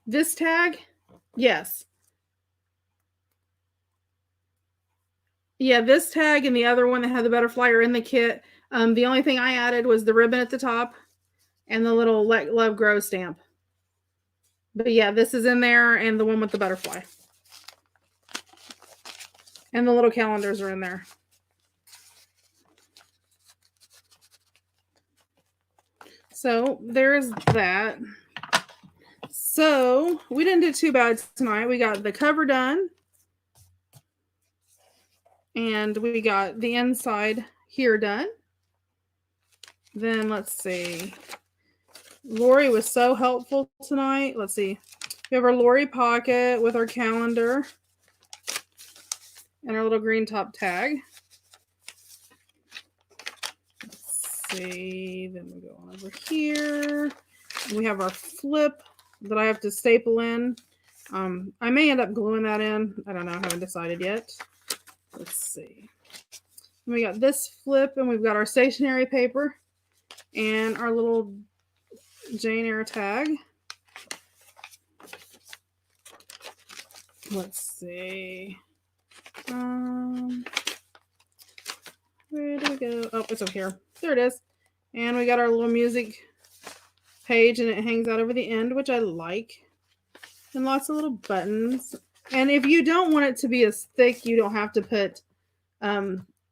This tag, yes. Yeah, this tag and the other one that had the butterfly are in the kit. The only thing I added was the ribbon at the top and the little Let Love Grow stamp. But yeah, this is in there and the one with the butterfly. And the little calendars are in there. So there's that. So we didn't do too bad tonight. We got the cover done. And we got the inside here done. Then let's see. Lori was so helpful tonight. Let's see. We have our Lori pocket with our calendar and our little green top tag. Let's see. Then we go on over here. We have our flip that I have to staple in. I may end up gluing that in. I don't know. I haven't decided yet. Let's see. And we got this flip and we've got our stationery paper and our little Jane Eyre tag. Let's see. Where do we go? Oh, it's over here. There it is. And we got our little music page and it hangs out over the end, which I like. And lots of little buttons. And if you don't want it to be as thick, you don't have to put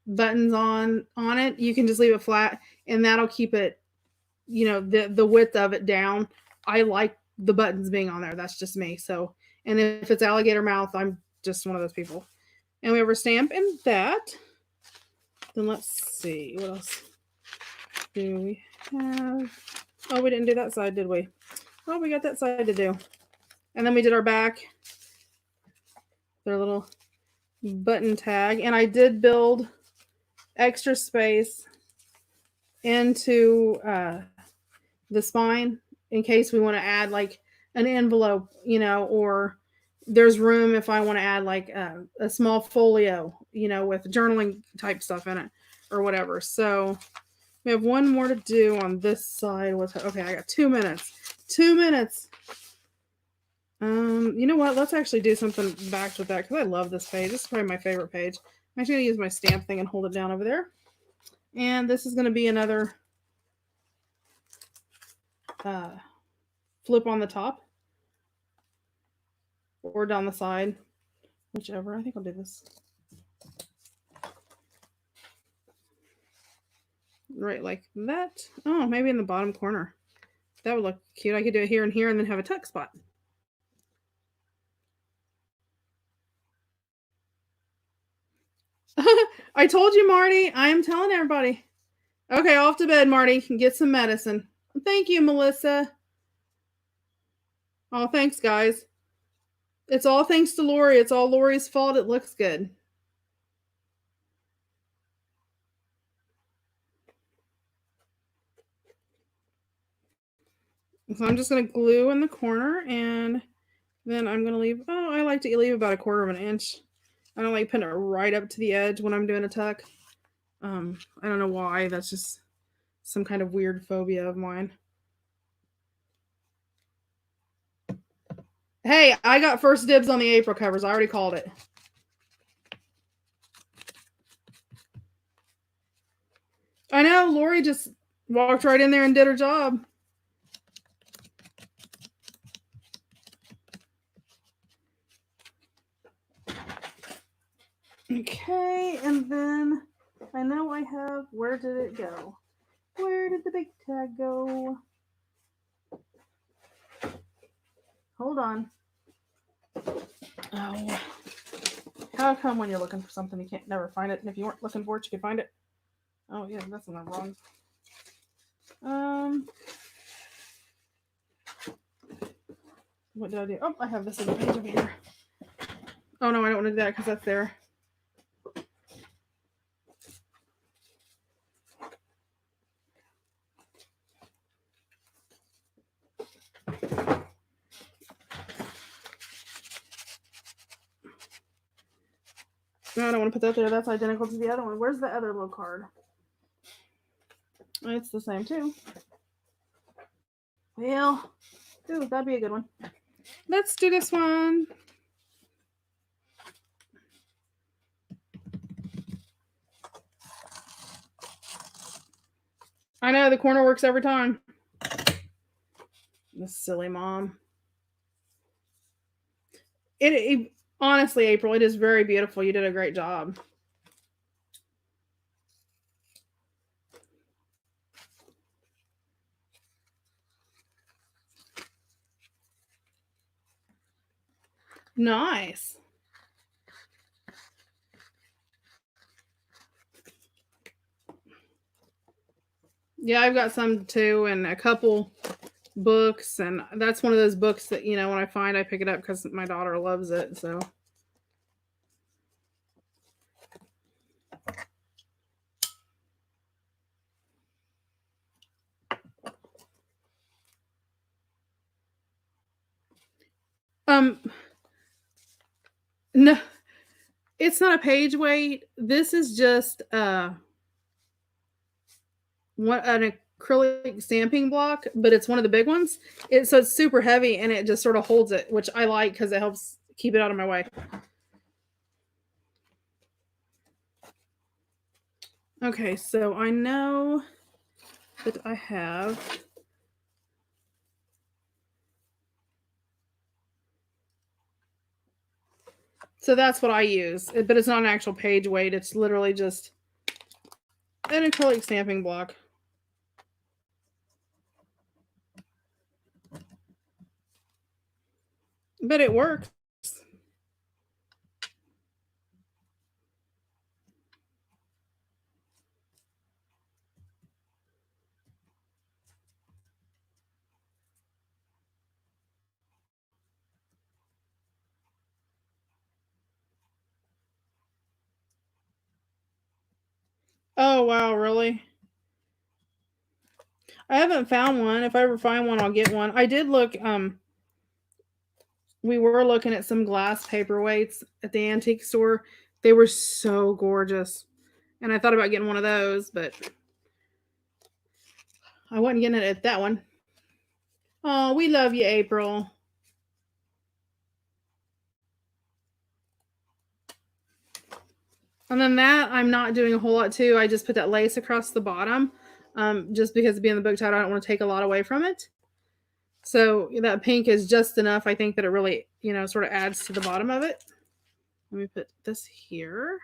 buttons on it. You can just leave it flat, and that'll keep it, the width of it down. I like the buttons being on there. That's just me. So, and if it's alligator mouth, I'm just one of those people. And we have our stamp in that. Then let's see, what else do we have? Oh, we didn't do that side, did we? Oh, we got that side to do. And then we did our back, their little button tag. And I did build extra space into the spine in case we want to add like an envelope, or there's room if I want to add like a small folio, with journaling type stuff in it or whatever. So we have one more to do on this side. Okay, I got 2 minutes. 2 minutes. You know what? Let's actually do something back with that because I love this page. This is probably my favorite page. I'm actually going to use my stamp thing and hold it down over there. And this is going to be another flip on the top or down the side, whichever. I think I'll do this. Right like that. Oh, maybe in the bottom corner. That would look cute. I could do it here and here and then have a tuck spot. I told you, Marty. I am telling everybody. Okay, off to bed, Marty. Get some medicine. Thank you, Melissa. Oh, thanks, guys. It's all thanks to Lori. It's all Lori's fault. It looks good. So I'm just going to glue in the corner, and then I'm going to leave. Oh, I like to leave about 1/4 of an inch. I don't like putting it right up to the edge when I'm doing a tuck. I don't know why. That's just some kind of weird phobia of mine. Hey, I got first dibs on the April covers. I already called it. I know. Lori just walked right in there and did her job. Okay, and then I know I have. Where did it go? Where did the big tag go? Hold on. Oh. How come when you're looking for something you can't never find it? And if you weren't looking for it, you could find it? Oh, yeah, that's not wrong. What did I do? Oh, I have this in the page over here. Oh, no, I don't want to do that because that's there. No, I don't want to put that there. That's identical to the other one. Where's the other little card? It's the same, too. Well, ooh, that'd be a good one. Let's do this one. I know, the corner works every time. This silly mom. It honestly, April, it is very beautiful. You did a great job. Nice. Yeah, I've got some too, and a couple books, and that's one of those books that, when I find, I pick it up because my daughter loves it. So no, it's not a page weight. This is just an acrylic stamping block, but it's one of the big ones. So it's super heavy, and it just sort of holds it, which I like because it helps keep it out of my way. Okay, so I know that I have So that's what I use. But it's not an actual page weight. It's literally just an acrylic stamping block. But it works. Oh, wow, really? I haven't found one. If I ever find one, I'll get one. I did look, we were looking at some glass paperweights at the antique store. They were so gorgeous. And I thought about getting one of those, but I wasn't getting it at that one. Oh, we love you, April. And then that I'm not doing a whole lot too. I just put that lace across the bottom, just because being the book title, I don't want to take a lot away from it. So that pink is just enough. I think that it really, sort of adds to the bottom of it. Let me put this here.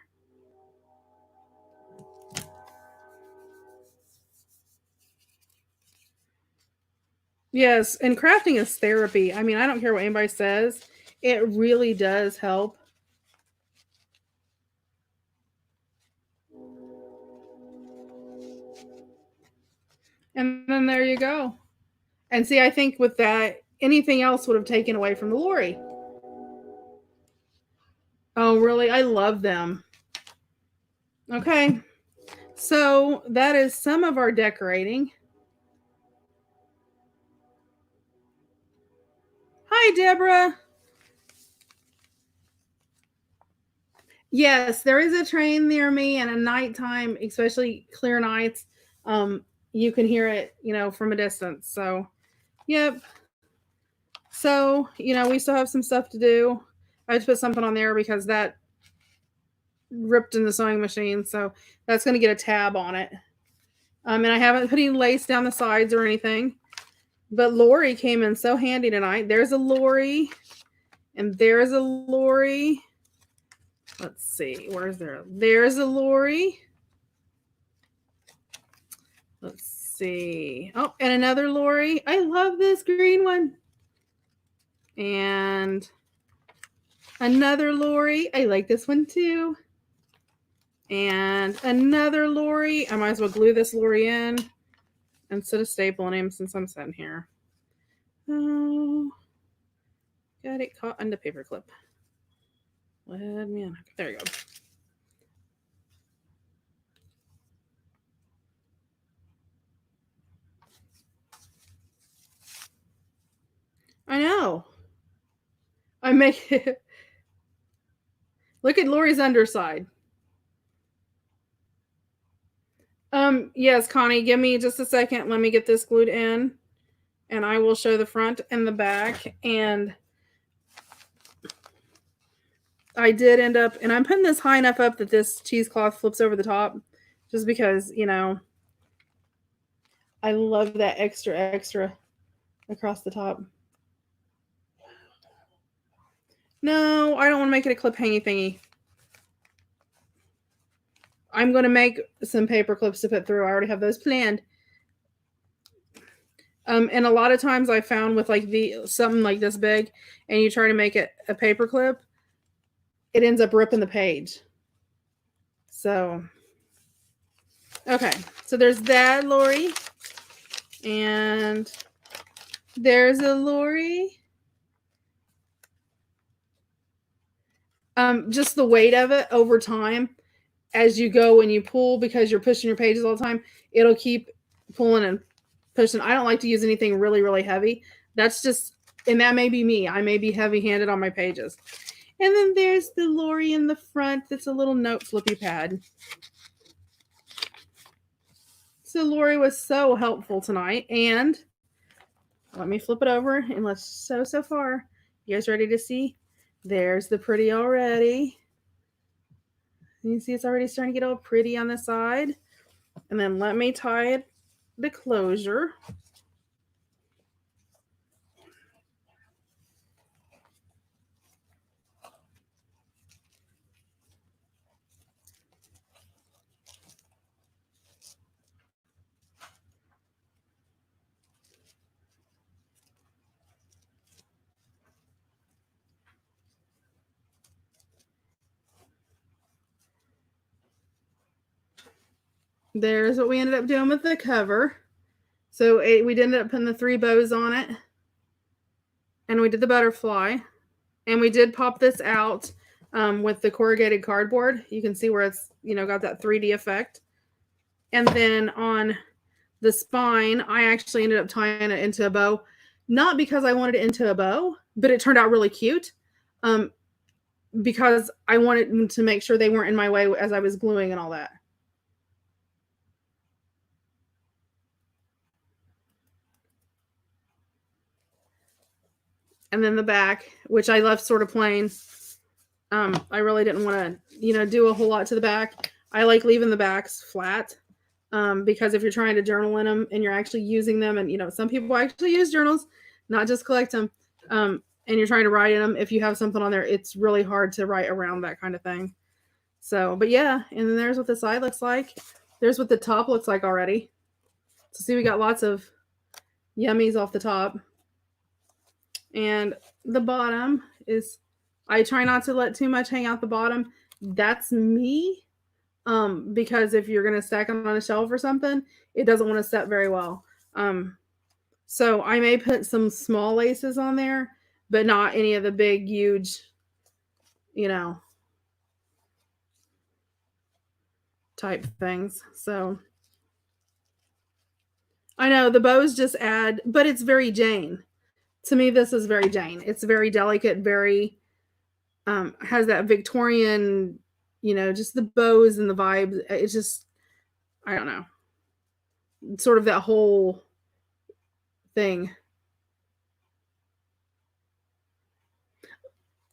Yes, and crafting is therapy. I mean, I don't care what anybody says. It really does help. And then there you go. And see, I think with that, anything else would have taken away from the Lori. Oh, really? I love them. Okay. So that is some of our decorating. Hi, Deborah. Yes, there is a train near me, and at nighttime, especially clear nights, you can hear it, from a distance. So, yep. So, we still have some stuff to do. I had to put something on there because that ripped in the sewing machine. So that's going to get a tab on it. And I haven't put any lace down the sides or anything. But Lori came in so handy tonight. There's a Lori. And there's a Lori. Let's see. Where's there? There's a Lori. Let's see. Oh, and another Lori. I love this green one. And another Lori. I like this one too. And another Lori. I might as well glue this Lori in instead of stapling him since I'm sitting here. Oh, got it caught on the paper clip. Let me in. There you go. I know. I make it. Look at Lori's underside. Yes, Connie, give me just a second. Let me get this glued in, and I will show the front and the back. And I did end up, and I'm putting this high enough up that this cheesecloth flips over the top, just because, I love that extra across the top. No, I don't want to make it a clip hangy thingy. I'm going to make some paper clips to put through. I already have those planned. And a lot of times I found with like something like this big, and you try to make it a paper clip, it ends up ripping the page. So, okay. So there's that Lori. And there's a Lori. Just the weight of it over time, as you go and you pull, because you're pushing your pages all the time, it'll keep pulling and pushing. I don't like to use anything really, really heavy. That's just, and that may be me. I may be heavy-handed on my pages. And then there's the Lori in the front. That's a little note flippy pad. So Lori was so helpful tonight. And let me flip it over and let's sew so far. You guys ready to see? There's the pretty already. You see it's already starting to get all pretty on the side. And then let me tie it, the closure. There's what we ended up doing with the cover. So we ended up putting the 3 bows on it. And we did the butterfly. And we did pop this out with the corrugated cardboard. You can see where it's, got that 3D effect. And then on the spine, I actually ended up tying it into a bow. Not because I wanted it into a bow, but it turned out really cute. Because I wanted to make sure they weren't in my way as I was gluing and all that. And then the back, which I left sort of plain. I really didn't want to, do a whole lot to the back. I like leaving the backs flat because if you're trying to journal in them and you're actually using them, and, some people actually use journals, not just collect them, and you're trying to write in them, if you have something on there, it's really hard to write around that kind of thing. So, but yeah, and then there's what the side looks like. There's what the top looks like already. So see, we got lots of yummies off the top. And the bottom is, I try not to let too much hang out the bottom. That's me. Because if you're going to stack them on a shelf or something, it doesn't want to set very well. So I may put some small laces on there, but not any of the big, huge, type things. So I know the bows just add, but it's very Jane. To me, this is very Jane. It's very delicate, very, has that Victorian, just the bows and the vibes. It's just, I don't know, sort of that whole thing.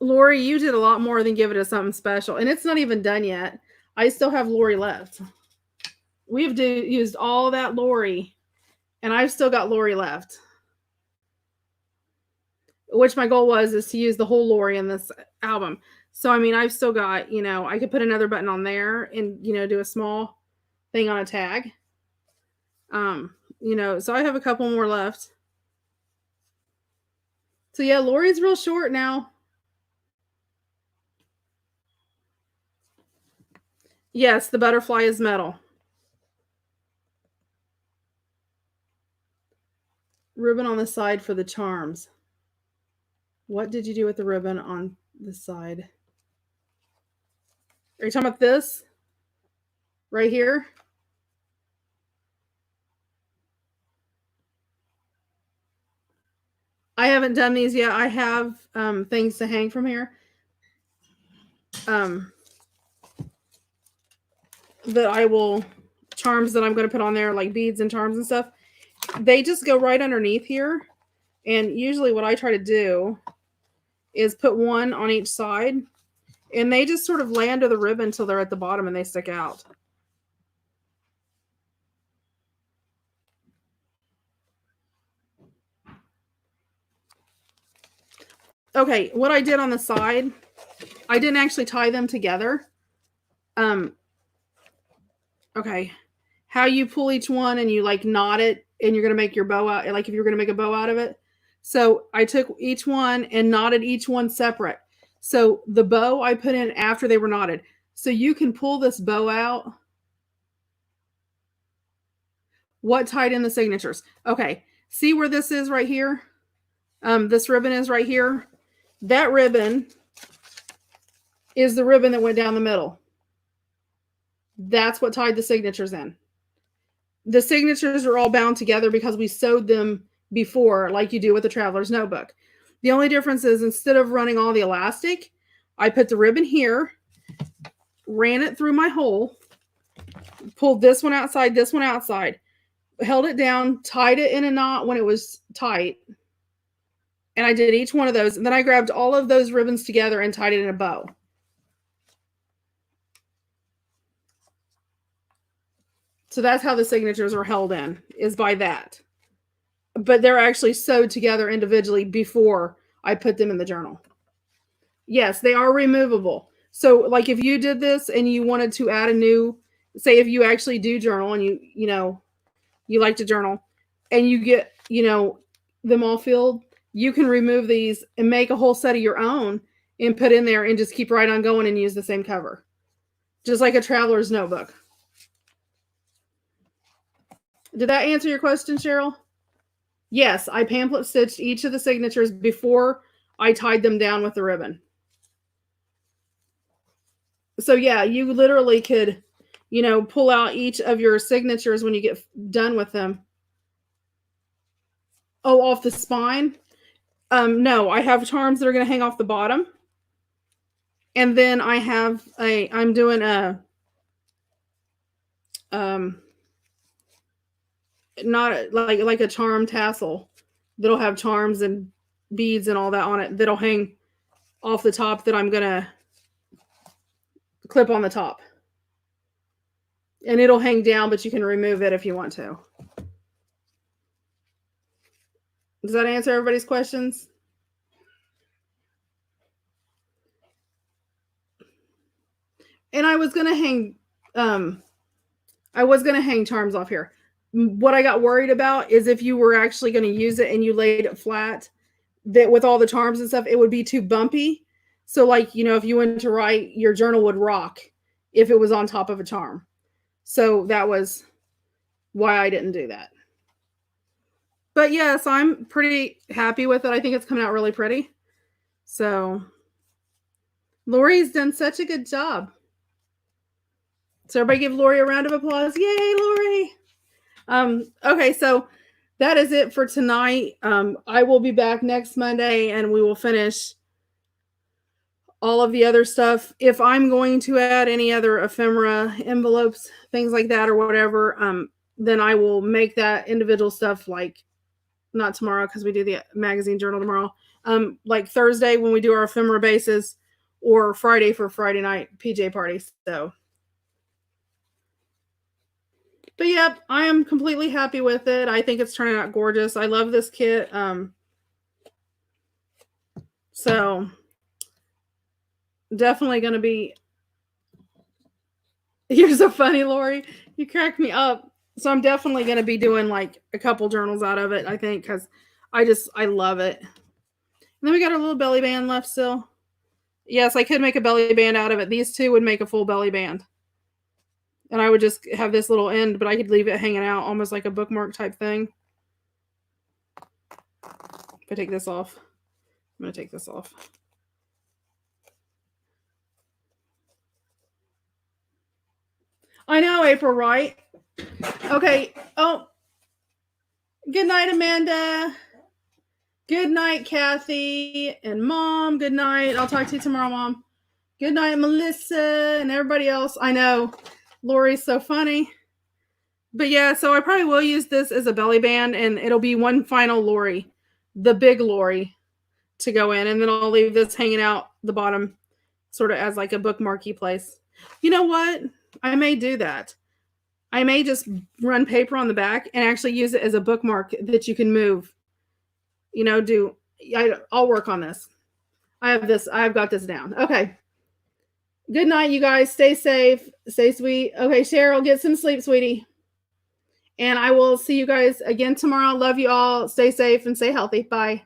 Lori, you did a lot more than give it as something special, and it's not even done yet. I still have Lori left. We've used all that Lori, and I've still got Lori left. Which my goal is to use the whole Lori in this album. So, I mean, I've still got, I could put another button on there and, do a small thing on a tag. So I have a couple more left. So yeah, Lori's real short now. Yes, the butterfly is metal. Ribbon on the side for the charms. What did you do with the ribbon on the side? Are you talking about this? Right here? I haven't done these yet. I have things to hang from here. That I will, charms that I'm going to put on there, like beads and charms and stuff. They just go right underneath here. And usually what I try to do is put one on each side. And they just sort of lay under the ribbon until they're at the bottom and they stick out. Okay, what I did on the side, I didn't actually tie them together. Okay, how you pull each one and you like knot it and you're going to make your bow out, like if you're going to make a bow out of it. So I took each one and knotted each one separate. So the bow I put in after they were knotted. So you can pull this bow out. What tied in the signatures? Okay, see where this is right here? This ribbon is right here. That ribbon is the ribbon that went down the middle. That's what tied the signatures in. The signatures are all bound together because we sewed them before, like you do with the Traveler's Notebook. The only difference is instead of running all the elastic, I put the ribbon here, ran it through my hole, pulled this one outside, held it down, tied it in a knot when it was tight, and I did each one of those. And then I grabbed all of those ribbons together and tied it in a bow. So that's how the signatures are held in, is by that. But they're actually sewed together individually before I put them in the journal. Yes, they are removable. So like if you did this and you wanted to add a new, say if you actually do journal and you like to journal and you get, them all filled, you can remove these and make a whole set of your own and put in there and just keep right on going and use the same cover. Just like a Traveler's Notebook. Did that answer your question, Cheryl? Yes, I pamphlet stitched each of the signatures before I tied them down with the ribbon. So yeah, you literally could, pull out each of your signatures when you get done with them. Oh, off the spine? No, I have charms that are going to hang off the bottom. And then I'm doing not like a charm tassel that'll have charms and beads and all that on it that'll hang off the top that I'm going to clip on the top. And it'll hang down, but you can remove it if you want to. Does that answer everybody's questions? And I was gonna hang charms off here. What I got worried about is if you were actually going to use it and you laid it flat, that with all the charms and stuff, it would be too bumpy. So like, if you went to write, your journal would rock if it was on top of a charm. So that was why I didn't do that. But yes, I'm pretty happy with it. I think it's coming out really pretty. So Lori's done such a good job. So everybody give Lori a round of applause. Yay, Lori. Okay, so that is it for tonight. I will be back next Monday and we will finish all of the other stuff. If I'm going to add any other ephemera, envelopes, things like that or whatever, then I will make that individual stuff like not tomorrow because we do the magazine journal tomorrow. Like Thursday when we do our ephemera bases or Friday for Friday night PJ parties. So but yep, I am completely happy with it. I think it's turning out gorgeous. I love this kit. So definitely going to be. You're so funny, Lori. You crack me up. So I'm definitely going to be doing like a couple journals out of it, I think, because I love it. And then we got a little belly band left still. Yes, I could make a belly band out of it. These two would make a full belly band. And I would just have this little end, but I could leave it hanging out almost like a bookmark type thing. If I take this off, I'm going to take this off. I know, April, right? Okay. Oh, good night, Amanda. Good night, Kathy and Mom. Good night. I'll talk to you tomorrow, Mom. Good night, Melissa and everybody else. I know. Lori's so funny. But yeah, so I probably will use this as a belly band and it'll be one final Lori, the big Lori, to go in. And then I'll leave this hanging out the bottom sort of as like a bookmarky place. You know what? I may do that. I may just run paper on the back and actually use it as a bookmark that you can move. I'll work on this. I've got this down. Okay. Good night, you guys. Stay safe. Stay sweet. Okay, Cheryl, get some sleep, sweetie. And I will see you guys again tomorrow. Love you all. Stay safe and stay healthy. Bye.